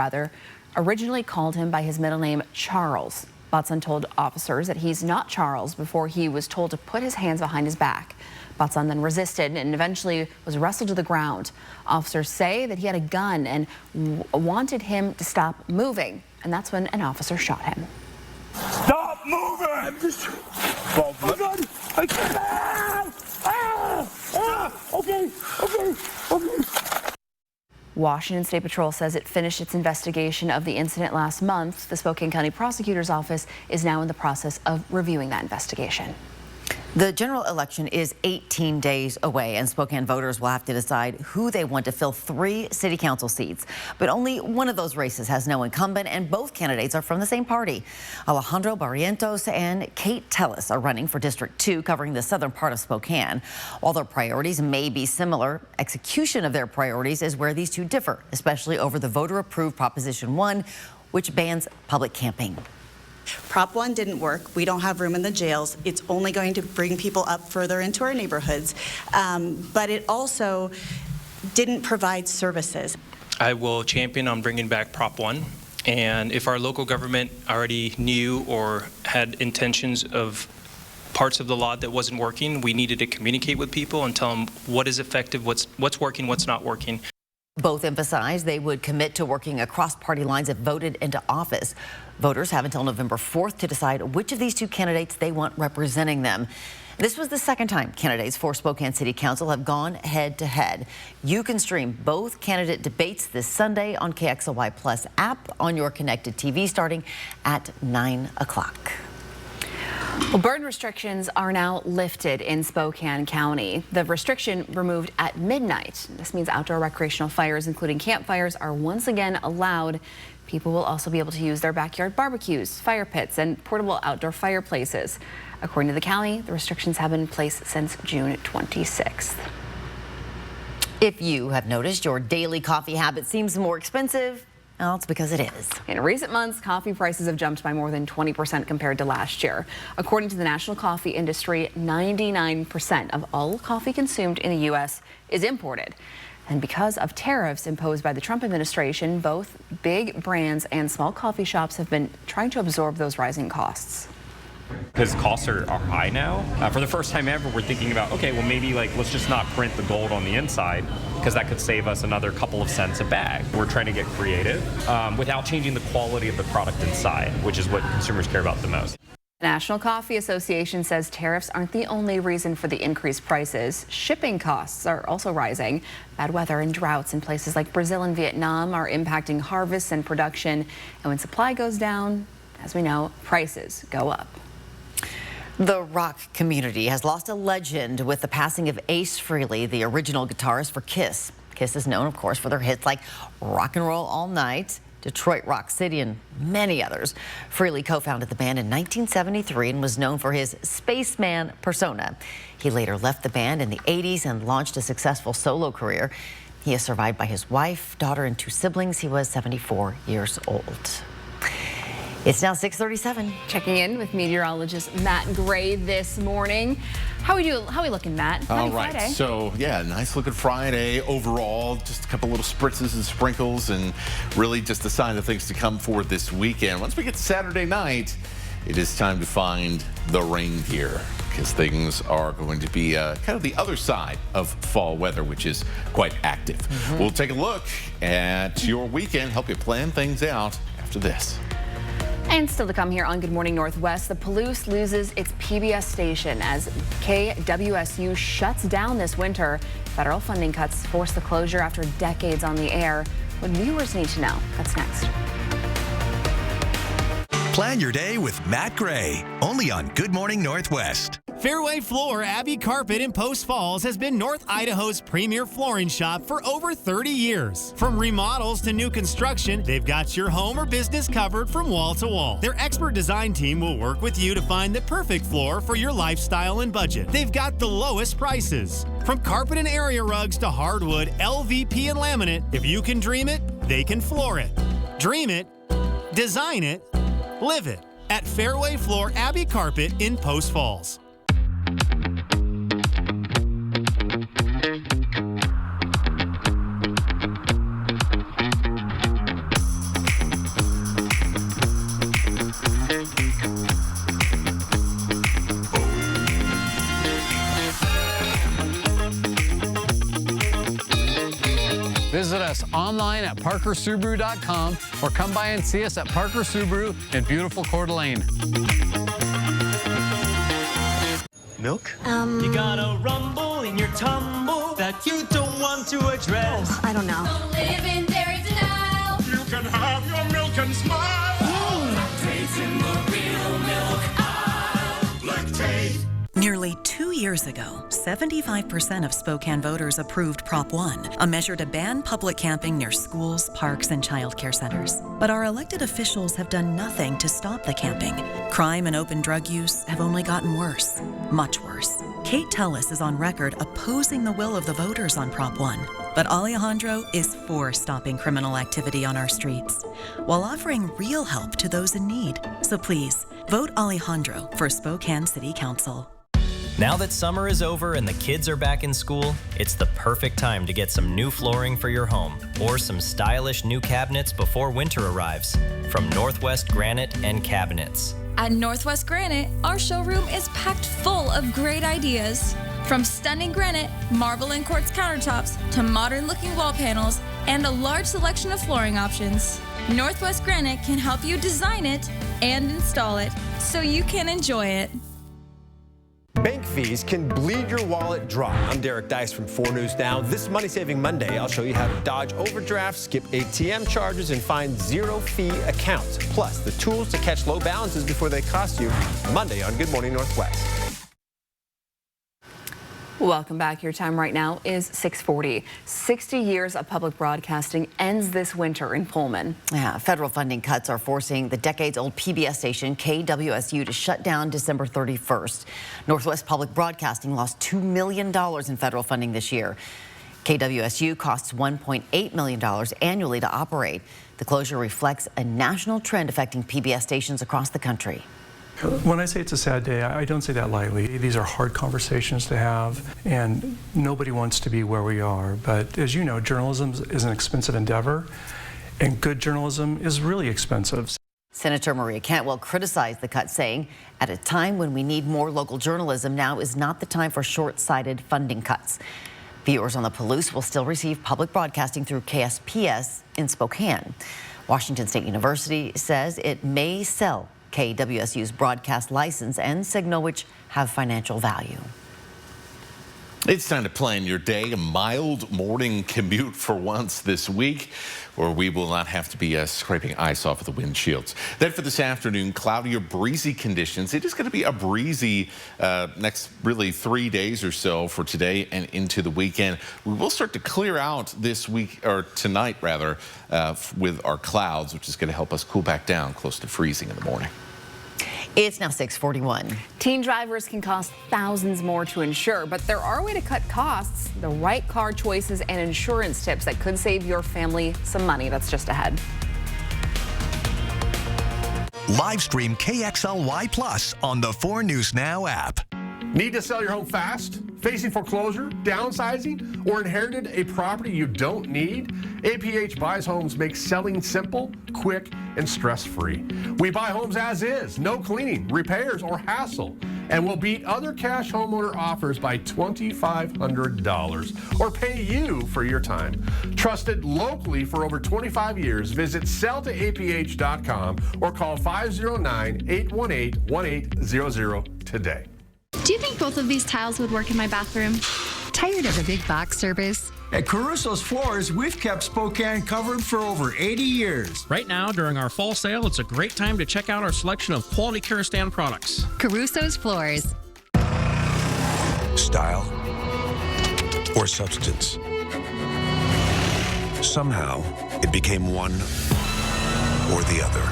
originally called him by his middle name, Charles. Botzon told officers that he's not Charles before he was told to put his hands behind his back. Botzon then resisted and eventually was wrestled to the ground. Officers say that he had a gun and wanted him to stop moving, and that's when an officer shot him. Stop moving! I'm just... Oh, God! I can't... Okay. Washington State Patrol says it finished its investigation of the incident last month. The Spokane County Prosecutor's Office is now in the process of reviewing that investigation. The general election is 18 days away, and Spokane voters will have to decide who they want to fill 3 city council seats. But only one of those races has no incumbent, and both candidates are from the same party. Alejandro Barrientos and Kate Tellis are running for District 2, covering the southern part of Spokane. While their priorities may be similar, execution of their priorities is where these two differ, especially over the voter-approved Proposition 1, which bans public camping. Prop 1 didn't work. We don't have room in the jails. It's only going to bring people up further into our neighborhoods. But it also didn't provide services. I will champion on bringing back Prop 1. And if our local government already knew or had intentions of parts of the law that wasn't working. We needed to communicate with people and tell them what is effective, what's working, what's not working. Both emphasized they would commit to working across party lines if voted into office. Voters have until November 4th to decide which of these two candidates they want representing them. This was the second time candidates for Spokane City Council have gone head-to-head. You can stream both candidate debates this Sunday on KXLY Plus app on your connected TV starting at 9 o'clock. Well, burn restrictions are now lifted in Spokane County. The restriction removed at midnight. This means outdoor recreational fires, including campfires, are once again allowed. People will also be able to use their backyard barbecues, fire pits, and portable outdoor fireplaces. According to the county, the restrictions have been in place since June 26th. If you have noticed your daily coffee habit seems more expensive, well, it's because it is. In recent months, coffee prices have jumped by more than 20% compared to last year. According to the National Coffee Industry, 99% of all coffee consumed in the U.S. is imported. And because of tariffs imposed by the Trump administration, both big brands and small coffee shops have been trying to absorb those rising costs. Because costs are high now. For the first time ever, we're thinking about, okay, well, maybe let's just not print the gold on the inside, because that could save us another couple of cents a bag. We're trying to get creative without changing the quality of the product inside, which is what consumers care about the most. The National Coffee Association says tariffs aren't the only reason for the increased prices. Shipping costs are also rising. Bad weather and droughts in places like Brazil and Vietnam are impacting harvests and production. And when supply goes down, as we know, prices go up. The rock community has lost a legend with the passing of Ace Frehley, the original guitarist for Kiss. Kiss is known, of course, for their hits like Rock and Roll All Night, Detroit Rock City, and many others. Frehley co-founded the band in 1973 and was known for his spaceman persona. He later left the band in the 80s and launched a successful solo career. He is survived by his wife, daughter, and 2 siblings. He was 74 years old. It's now 6:37. Checking in with meteorologist Matt Gray this morning. How are we looking, Matt? All right. Friday. So, yeah, nice looking Friday overall. Just a couple little spritzes and sprinkles, and really just a sign of things to come for this weekend. Once we get to Saturday night, it is time to find the reindeer, because things are going to be kind of the other side of fall weather, which is quite active. We'll take a look at your weekend, help you plan things out after this. And still to come here on Good Morning Northwest, the Palouse loses its PBS station as KWSU shuts down this winter. Federal funding cuts force the closure after decades on the air. What viewers need to know. That's next. Plan your day with Matt Gray, only on Good Morning Northwest. Fairway Floor Abbey Carpet in Post Falls has been North Idaho's premier flooring shop for over 30 years. From remodels to new construction, they've got your home or business covered from wall to wall. Their expert design team will work with you to find the perfect floor for your lifestyle and budget. They've got the lowest prices. From carpet and area rugs to hardwood, LVP and laminate, if you can dream it, they can floor it. Dream it, design it, live it at Fairway Floor Abbey Carpet in Post Falls. Visit us online at parkersubaru.com or come by and see us at Parker Subaru in beautiful Coeur d'Alene. Milk? You got a rumble in your tumble that you don't want to address. Oh, I don't know. Don't live in dairy denial. You can have your milk and smile. Lactate's in the real milk aisle. Lactate. Nearly 2 years ago, 75% of Spokane voters approved Prop 1, a measure to ban public camping near schools, parks, and childcare centers. But our elected officials have done nothing to stop the camping. Crime and open drug use have only gotten worse, much worse. Kate Tellis is on record opposing the will of the voters on Prop 1. But Alejandro is for stopping criminal activity on our streets, while offering real help to those in need. So please, vote Alejandro for Spokane City Council. Now that summer is over and the kids are back in school, it's the perfect time to get some new flooring for your home or some stylish new cabinets before winter arrives from Northwest Granite and Cabinets. At Northwest Granite, our showroom is packed full of great ideas. From stunning granite, marble and quartz countertops, to modern-looking wall panels, and a large selection of flooring options. Northwest Granite can help you design it and install it so you can enjoy it. Bank fees can bleed your wallet dry. I'm Derek Dice from 4 News Now. This Money Saving Monday, I'll show you how to dodge overdrafts, skip ATM charges, and find zero-fee accounts. Plus, the tools to catch low balances before they cost you. Monday on Good Morning Northwest. Welcome back. Your time right now is 6:40. 60 years of public broadcasting ends this winter in Pullman. Yeah, federal funding cuts are forcing the decades-old PBS station KWSU to shut down December 31st. Northwest Public Broadcasting lost $2 million in federal funding this year. KWSU costs $1.8 million annually to operate. The closure reflects a national trend affecting PBS stations across the country. When I say it's a sad day, I don't say that lightly. These are hard conversations to have, and nobody wants to be where we are. But as you know, journalism is an expensive endeavor, and good journalism is really expensive. Senator Maria Cantwell criticized the cut, saying, at a time when we need more local journalism, now is not the time for short-sighted funding cuts. Viewers on the Palouse will still receive public broadcasting through KSPS in Spokane. Washington State University says it may sell KWSU's broadcast license and signal, which have financial value. It's time to plan your day. A mild morning commute for once this week, where we will not have to be scraping ice off of the windshields. Then for this afternoon, cloudy or breezy conditions. It is going to be a breezy next really 3 days or so for today and into the weekend. We will start to clear out this week, or tonight rather, with our clouds, which is going to help us cool back down close to freezing in the morning. It's now 6:41. Teen drivers can cost thousands more to insure, but there are ways to cut costs, the right car choices, and insurance tips that could save your family some money. That's just ahead. Live stream KXLY Plus on the 4 News Now app. Need to sell your home fast? Facing foreclosure, downsizing, or inherited a property you don't need? APH Buys Homes makes selling simple, quick, and stress-free. We buy homes as is, no cleaning, repairs, or hassle. And we'll beat other cash homeowner offers by $2,500 or pay you for your time. Trusted locally for over 25 years, visit selltoaph.com or call 509-818-1800 today. Do you think both of these tiles would work in my bathroom? Tired of a big box service? At Caruso's Floors, we've kept Spokane covered for over 80 years. Right now, during our fall sale, it's a great time to check out our selection of quality Karastan products. Caruso's Floors. Style or substance. Somehow, it became one or the other.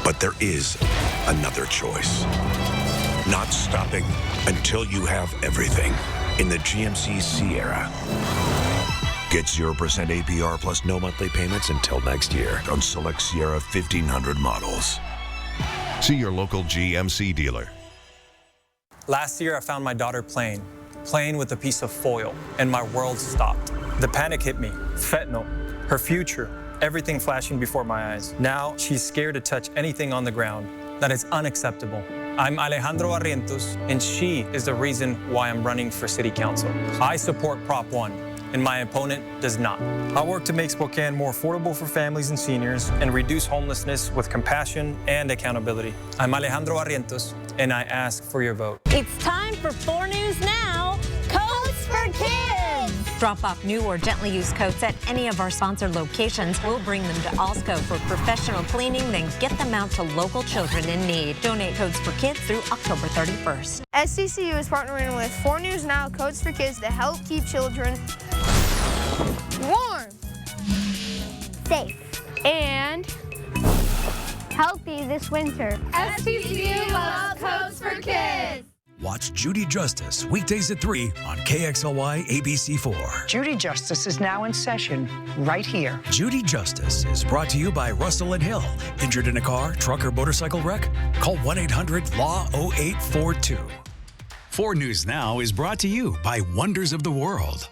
But there is another choice. Not stopping until you have everything in the GMC Sierra. Get 0% APR plus no monthly payments until next year on select Sierra 1500 models. See your local GMC dealer. Last year, I found my daughter playing with a piece of foil, and my world stopped. The panic hit me. Fentanyl, her future, everything flashing before my eyes. Now, she's scared to touch anything on the ground. That is unacceptable. I'm Alejandro Barrientos, and she is the reason why I'm running for city council. I support Prop 1, and my opponent does not. I work to make Spokane more affordable for families and seniors and reduce homelessness with compassion and accountability. I'm Alejandro Barrientos, and I ask for your vote. It's time for 4 News Now, Coats for Kids! Drop off new or gently used coats at any of our sponsored locations. We'll bring them to Alsco for professional cleaning, then get them out to local children in need. Donate Coats for Kids through October 31st. SCCU is partnering with 4 News Now Coats for Kids to help keep children warm, safe, and healthy this winter. SCCU loves Coats for Kids. Watch Judy Justice weekdays at 3 on KXLY ABC4. Judy Justice is now in session right here. Judy Justice is brought to you by Russell and Hill. Injured in a car, truck, or motorcycle wreck? Call 1-800-LAW-0842. 4 News Now is brought to you by Wonders of the World.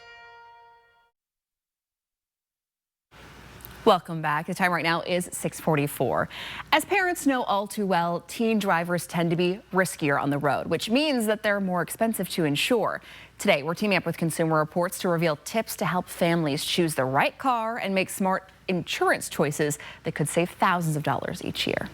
Welcome back. The time right now is 6:44. As parents know all too well, teen drivers tend to be riskier on the road, which means that they're more expensive to insure. Today, we're teaming up with Consumer Reports to reveal tips to help families choose the right car and make smart insurance choices that could save thousands of dollars each year.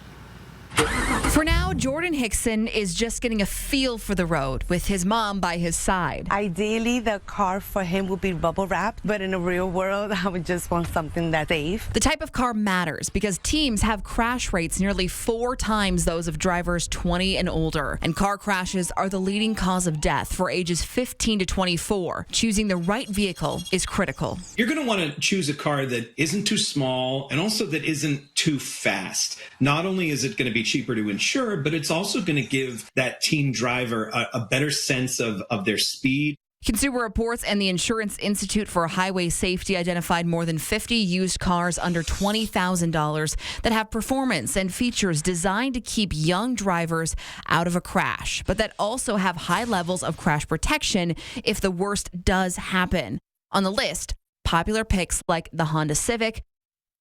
For now, Jordan Hickson is just getting a feel for the road with his mom by his side. Ideally, the car for him would be bubble wrapped, but in the real world, I would just want something that's safe. The type of car matters because teens have crash rates nearly 4 times those of drivers 20 and older. And car crashes are the leading cause of death for ages 15 to 24. Choosing the right vehicle is critical. You're going to want to choose a car that isn't too small and also that isn't too fast. Not only is it going to be cheaper to insure, but it's also going to give that teen driver a better sense of their speed. Consumer Reports and the Insurance Institute for Highway Safety identified more than 50 used cars under $20,000 that have performance and features designed to keep young drivers out of a crash, but that also have high levels of crash protection if the worst does happen. On the list, popular picks like the Honda Civic,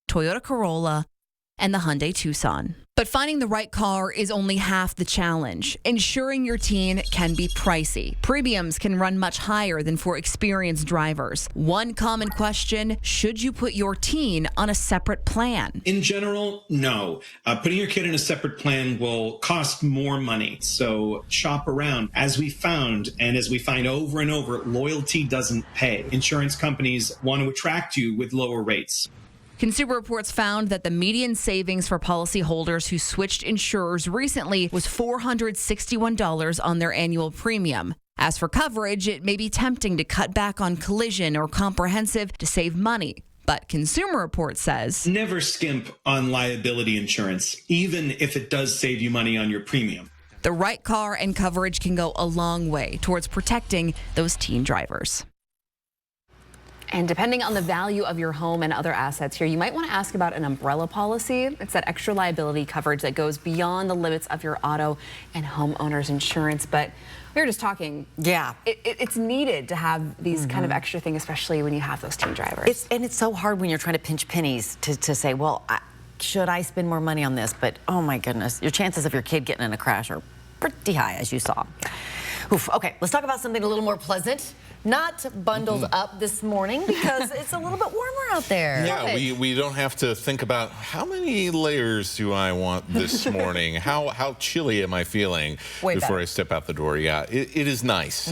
Toyota Corolla, and the Hyundai Tucson. But finding the right car is only half the challenge. Insuring your teen can be pricey. Premiums can run much higher than for experienced drivers. One common question, should you put your teen on a separate plan? In general, no. Putting your kid in a separate plan will cost more money. So shop around. As we found, and as we find over and over, loyalty doesn't pay. Insurance companies want to attract you with lower rates. Consumer Reports found that the median savings for policyholders who switched insurers recently was $461 on their annual premium. As for coverage, it may be tempting to cut back on collision or comprehensive to save money. But Consumer Reports says, never skimp on liability insurance, even if it does save you money on your premium. The right car and coverage can go a long way towards protecting those teen drivers. And depending on the value of your home and other assets here, you might want to ask about an umbrella policy. It's that extra liability coverage that goes beyond the limits of your auto and homeowner's insurance. But we were just talking. Yeah. It's needed to have these kind of extra things, especially when you have those teen drivers. It's so hard when you're trying to pinch pennies to say, well, should I spend more money on this? But oh my goodness, your chances of your kid getting in a crash are pretty high, as you saw. Oof. Okay, let's talk about something a little more pleasant. Not bundled up this morning because it's a little bit warmer out there. Yeah, we don't have to think about how many layers do I want this morning? How chilly am I feeling before I step out the door? Yeah, it is nice.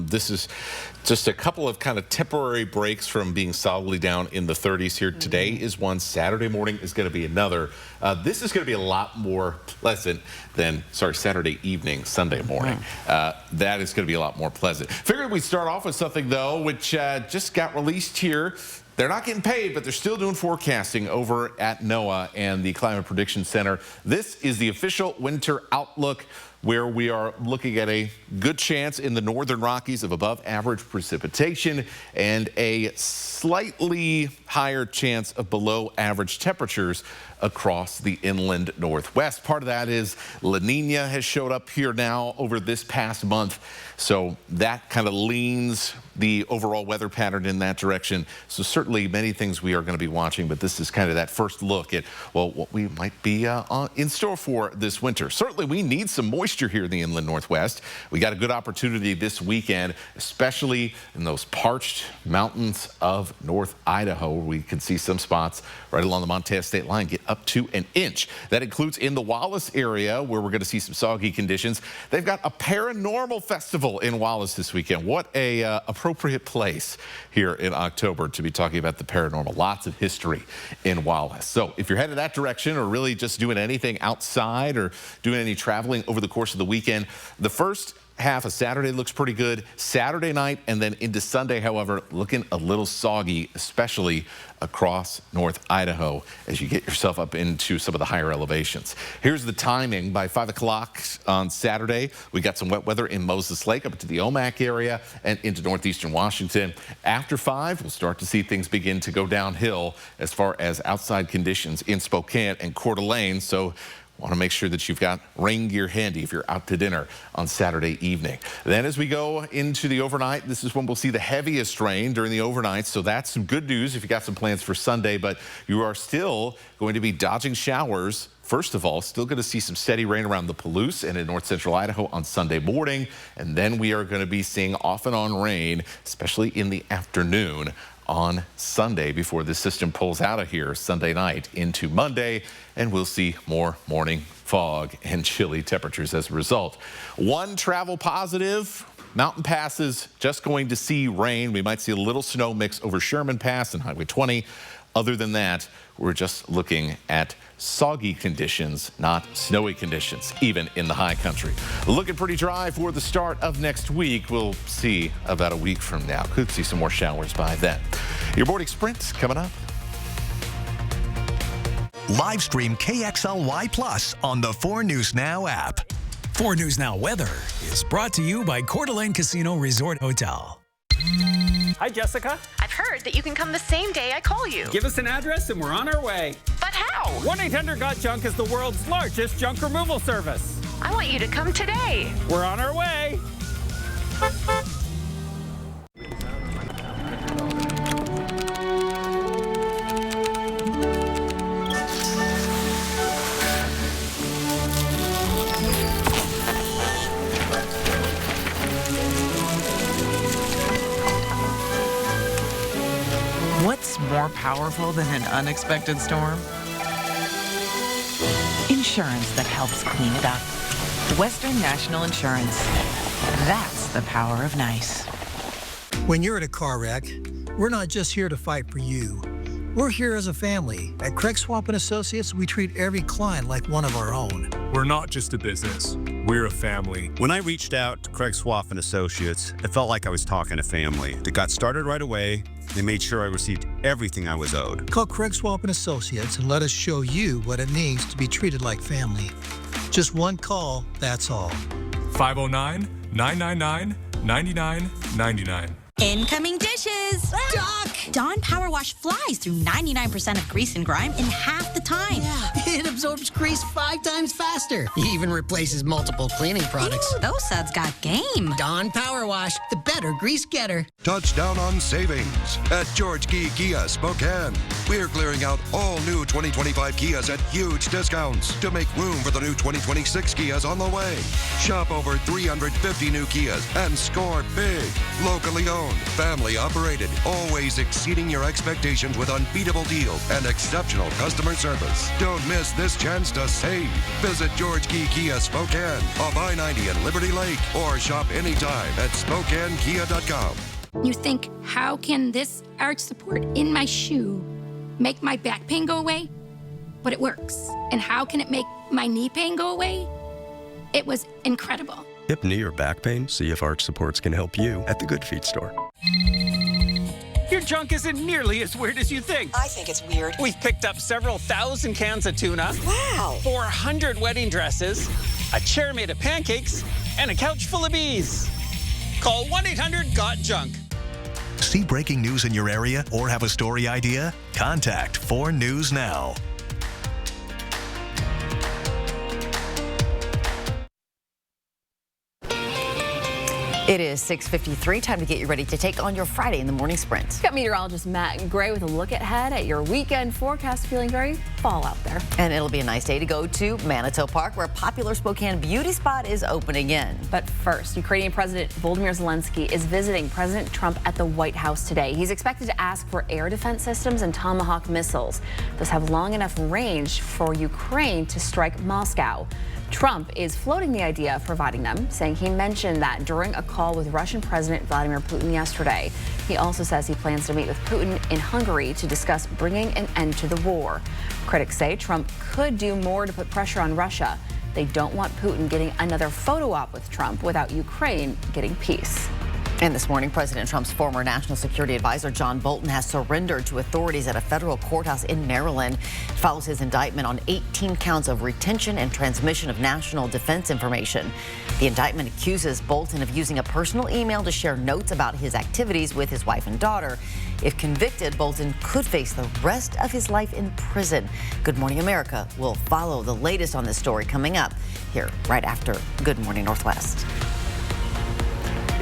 This is just a couple of kind of temporary breaks from being solidly down in the 30s here. Today is one. Saturday morning is going to be another. This is going to be a lot more pleasant than, Saturday evening, Sunday morning. That is going to be a lot more pleasant. Figured we'd start off with something, though, which just got released here. They're not getting paid, but they're still doing forecasting over at NOAA and the Climate Prediction Center. This is the official winter outlook, where we are looking at a good chance in the northern Rockies of above average precipitation and a slightly higher chance of below average temperatures across the inland Northwest. Part of that is La Nina has showed up here now over this past month. So that kind of leans the overall weather pattern in that direction. So certainly many things we are going to be watching, but this is kind of that first look at, well, what we might be in store for this winter. Certainly we need some moisture here in the inland Northwest. We got a good opportunity this weekend, especially in those parched mountains of North Idaho. We can see some spots right along the Montana state line get up to an inch. That includes in the Wallace area, where we're going to see some soggy conditions. They've got a paranormal festival in Wallace this weekend. What a appropriate place here in October to be talking about the paranormal. Lots of history in Wallace. So if you're headed that direction, or really just doing anything outside or doing any traveling over the course of the weekend, the first half of Saturday looks pretty good. Saturday night and then into Sunday, however, looking a little soggy, especially across North Idaho as you get yourself up into some of the higher elevations. Here's the timing. By 5 o'clock on Saturday, we got some wet weather in Moses Lake up to the Omak area and into northeastern Washington. After 5, we'll start to see things begin to go downhill as far as outside conditions in Spokane and Coeur d'Alene. So Want to make sure that you've got rain gear handy if you're out to dinner on Saturday evening. Then as we go into the overnight, this is when we'll see the heaviest rain during the overnight. So that's some good news if you got some plans for Sunday, but you are still going to be dodging showers. First of all, still going to see some steady rain around the Palouse and in north central Idaho on Sunday morning. And then we are going to be seeing off and on rain, especially in the afternoon on Sunday before the system pulls out of here Sunday night into Monday, and we'll see more morning fog and chilly temperatures as a result. One travel positive, mountain passes just going to see rain. We might see a little snow mix over Sherman Pass and Highway 20. Other than that, we're just looking at soggy conditions, not snowy conditions, even in the high country. Looking pretty dry for the start of next week. We'll see about a week from now. Could see some more showers by then. Your morning sprint coming up. Live stream KXLY Plus on the 4 News Now app. 4 News Now weather is brought to you by Coeur d'Alene Casino Resort Hotel. Hi, Jessica. I've heard that you can come the same day I call you. Give us an address and we're on our way. But how? 1-800-GOT-JUNK is the world's largest junk removal service. I want you to come today. We're on our way. What's more powerful than an unexpected storm? Insurance that helps clean it up. Western National Insurance. That's the power of nice. When you're in a car wreck, we're not just here to fight for you. We're here as a family. At Craig Swamp & Associates, we treat every client like one of our own. We're not just a business. We're a family. When I reached out to Craig Swamp & Associates, it felt like I was talking to family. They got started right away. They made sure I received everything I was owed. Call Craig Swamp & Associates and let us show you what it means to be treated like family. Just one call, that's all. 509-999-9999. Incoming dishes! Doc! Dawn Power Wash flies through 99% of grease and grime in half the time. Yeah, it absorbs grease 5 times faster. It even replaces multiple cleaning products. Ooh, those suds got game. Dawn Power Wash, the better grease getter. Touchdown on savings at George Key Kia Spokane. We're clearing out all new 2025 Kias at huge discounts to make room for the new 2026 Kias on the way. Shop over 350 new Kias and score big. Locally owned, family operated, always exceeding your expectations with unbeatable deals and exceptional customer service. Don't miss this chance to save. Visit George Key Kia Spokane off I-90 and Liberty Lake or shop anytime at SpokaneKia.com. You think, how can this arch support in my shoe make my back pain go away? But it works. And how can it make my knee pain go away? It was incredible. Hip, knee, or back pain? See if Arch Supports can help you at the Good Feet store. Your junk isn't nearly as weird as you think. I think it's weird. We've picked up several thousand cans of tuna. Wow. 400 wedding dresses, a chair made of pancakes, and a couch full of bees. Call 1-800-GOT-JUNK. See breaking news in your area or have a story idea? Contact 4 News Now. It is 6:53, time to get you ready to take on your Friday in the morning sprint. Got meteorologist Matt Gray with a look ahead at your weekend forecast. Feeling very fall out there. And it'll be a nice day to go to Manitou Park, where a popular Spokane beauty spot is open again. But first, Ukrainian President Volodymyr Zelensky is visiting President Trump at the White House today. He's expected to ask for air defense systems and Tomahawk missiles. Those have long enough range for Ukraine to strike Moscow. Trump is floating the idea of providing them, saying he mentioned that during a call with Russian President Vladimir Putin yesterday. He also says he plans to meet with Putin in Hungary to discuss bringing an end to the war. Critics say Trump could do more to put pressure on Russia. They don't want Putin getting another photo op with Trump without Ukraine getting peace. And this morning, President Trump's former national security advisor, John Bolton, has surrendered to authorities at a federal courthouse in Maryland. It follows his indictment on 18 counts of retention and transmission of national defense information. The indictment accuses Bolton of using a personal email to share notes about his activities with his wife and daughter. If convicted, Bolton could face the rest of his life in prison. Good Morning America will follow the latest on this story coming up here right after Good Morning Northwest.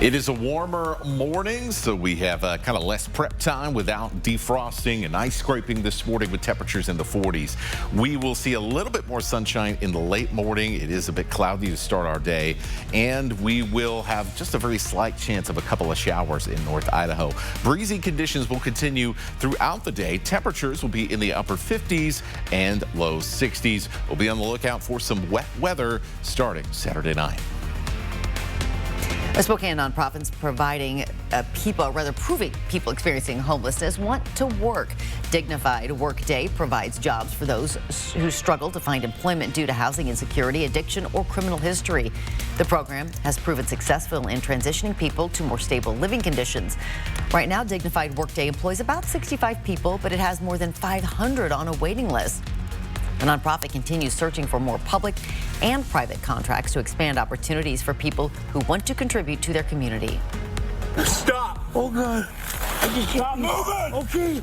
It is a warmer morning, so we have kind of less prep time without defrosting and ice scraping this morning with temperatures in the 40s. We will see a little bit more sunshine in the late morning. It is a bit cloudy to start our day, and we will have just a very slight chance of a couple of showers in North Idaho. Breezy conditions will continue throughout the day. Temperatures will be in the upper 50s and low 60s. We'll be on the lookout for some wet weather starting Saturday night. A Spokane nonprofit proving people experiencing homelessness want to work. Dignified Workday provides jobs for those who struggle to find employment due to housing insecurity, addiction, or criminal history. The program has proven successful in transitioning people to more stable living conditions. Right now, Dignified Workday employs about 65 people, but it has more than 500 on a waiting list. The nonprofit continues searching for more public and private contracts to expand opportunities for people who want to contribute to their community. Stop! Oh, God. I just stop moving! Okay.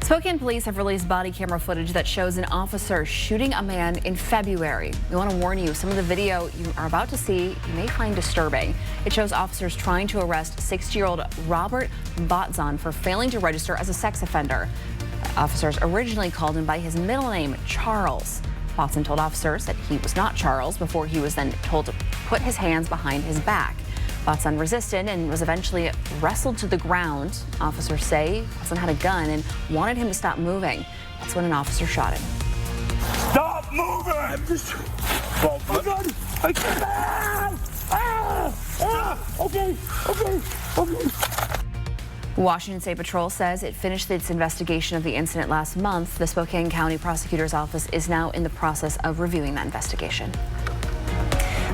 Spokane police have released body camera footage that shows an officer shooting a man in February. We want to warn you, some of the video you are about to see you may find disturbing. It shows officers trying to arrest 60-year-old Robert Botzon for failing to register as a sex offender. Officers originally called him by his middle name, Charles. Botzon told officers that he was not Charles before he was then told to put his hands behind his back. Botzon resisted and was eventually wrestled to the ground. Officers say Botzon had a gun and wanted him to stop moving. That's when an officer shot him. Stop moving! I'm just... Oh, my God! I can't... Okay. Washington State Patrol says it finished its investigation of the incident last month. The Spokane County Prosecutor's Office is now in the process of reviewing that investigation.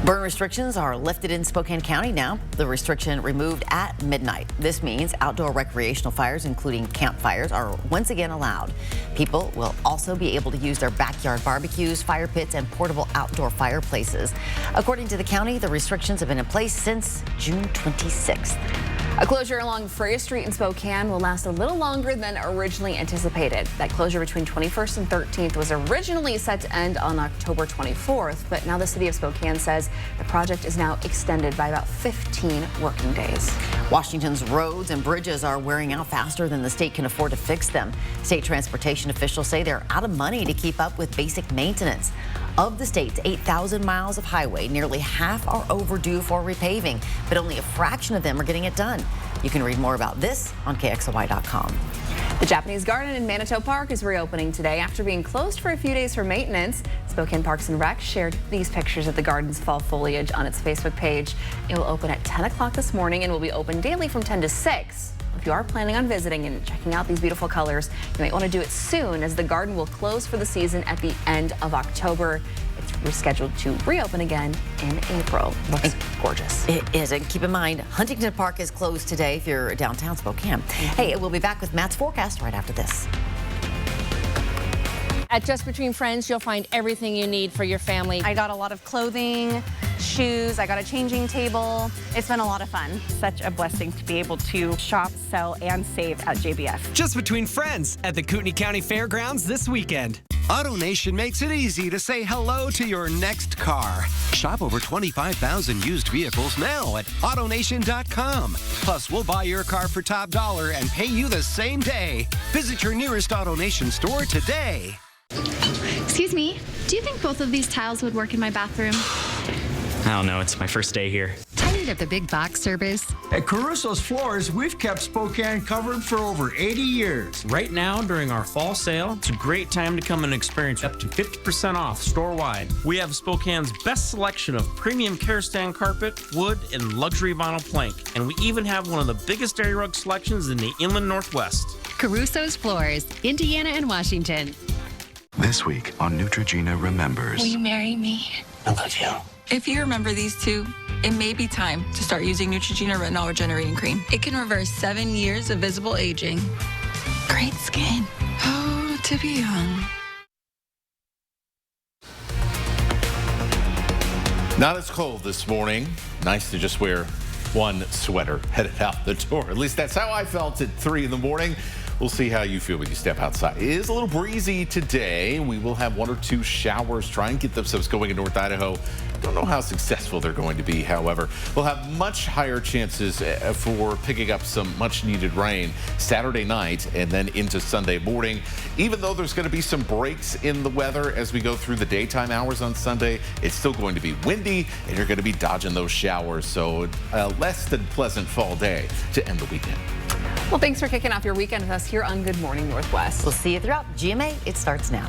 Burn restrictions are lifted in Spokane County now. The restriction removed at midnight. This means outdoor recreational fires, including campfires, are once again allowed. People will also be able to use their backyard barbecues, fire pits, and portable outdoor fireplaces. According to the county, the restrictions have been in place since June 26th. A closure along Freya Street in Spokane will last a little longer than originally anticipated. That closure between 21st and 13th was originally set to end on October 24th, but now the city of Spokane says the project is now extended by about 15 working days. Washington's roads and bridges are wearing out faster than the state can afford to fix them. State transportation officials say they're out of money to keep up with basic maintenance. Of the state's 8,000 miles of highway, nearly half are overdue for repaving, but only a fraction of them are getting it done. You can read more about this on KXLY.com. The Japanese Garden in Manitou Park is reopening today after being closed for a few days for maintenance. Spokane Parks and Rec shared these pictures of the garden's fall foliage on its Facebook page. It will open at 10 o'clock this morning and will be open daily from 10 to 6. If you are planning on visiting and checking out these beautiful colors, you might want to do it soon, as the garden will close for the season at the end of October. It's rescheduled to reopen again in April. Looks gorgeous. It is. And keep in mind, Huntington Park is closed today if you're downtown Spokane. Hey, we'll be back with Matt's forecast right after this. At Just Between Friends, you'll find everything you need for your family. I got a lot of clothing, shoes, I got a changing table. It's been a lot of fun. Such a blessing to be able to shop, sell, and save at JBF. Just Between Friends at the Kootenai County Fairgrounds this weekend. AutoNation makes it easy to say hello to your next car. Shop over 25,000 used vehicles now at AutoNation.com. Plus, we'll buy your car for top dollar and pay you the same day. Visit your nearest AutoNation store today. Excuse me, do you think both of these tiles would work in my bathroom? I don't know, it's my first day here. Tired of the big box service? At Caruso's Floors, we've kept Spokane covered for over 80 years. Right now, during our fall sale, it's a great time to come and experience up to 50% off store-wide. We have Spokane's best selection of premium Karastan carpet, wood, and luxury vinyl plank. And we even have one of the biggest area rug selections in the Inland Northwest. Caruso's Floors, Indiana and Washington. This week on Neutrogena Remembers. Will you marry me? I love you. If you remember these two, It may be time to start using Neutrogena Retinol Regenerating Cream. It can reverse 7 years of visible aging. Great skin. Oh, to be young. Not as cold this morning. Nice to just wear one sweater headed out the door. At least that's how I felt at 3 in the morning. We'll see how you feel when you step outside. It is a little breezy today. We will have 1 or 2 showers. Try and get themselves going in North Idaho. Don't know how successful they're going to be, however. We'll have much higher chances for picking up some much needed rain Saturday night and then into Sunday morning. Even though there's going to be some breaks in the weather as we go through the daytime hours on Sunday, it's still going to be windy and you're going to be dodging those showers. So a less than pleasant fall day to end the weekend. Well, thanks for kicking off your weekend with us here on Good Morning Northwest. We'll see you throughout GMA. It starts now.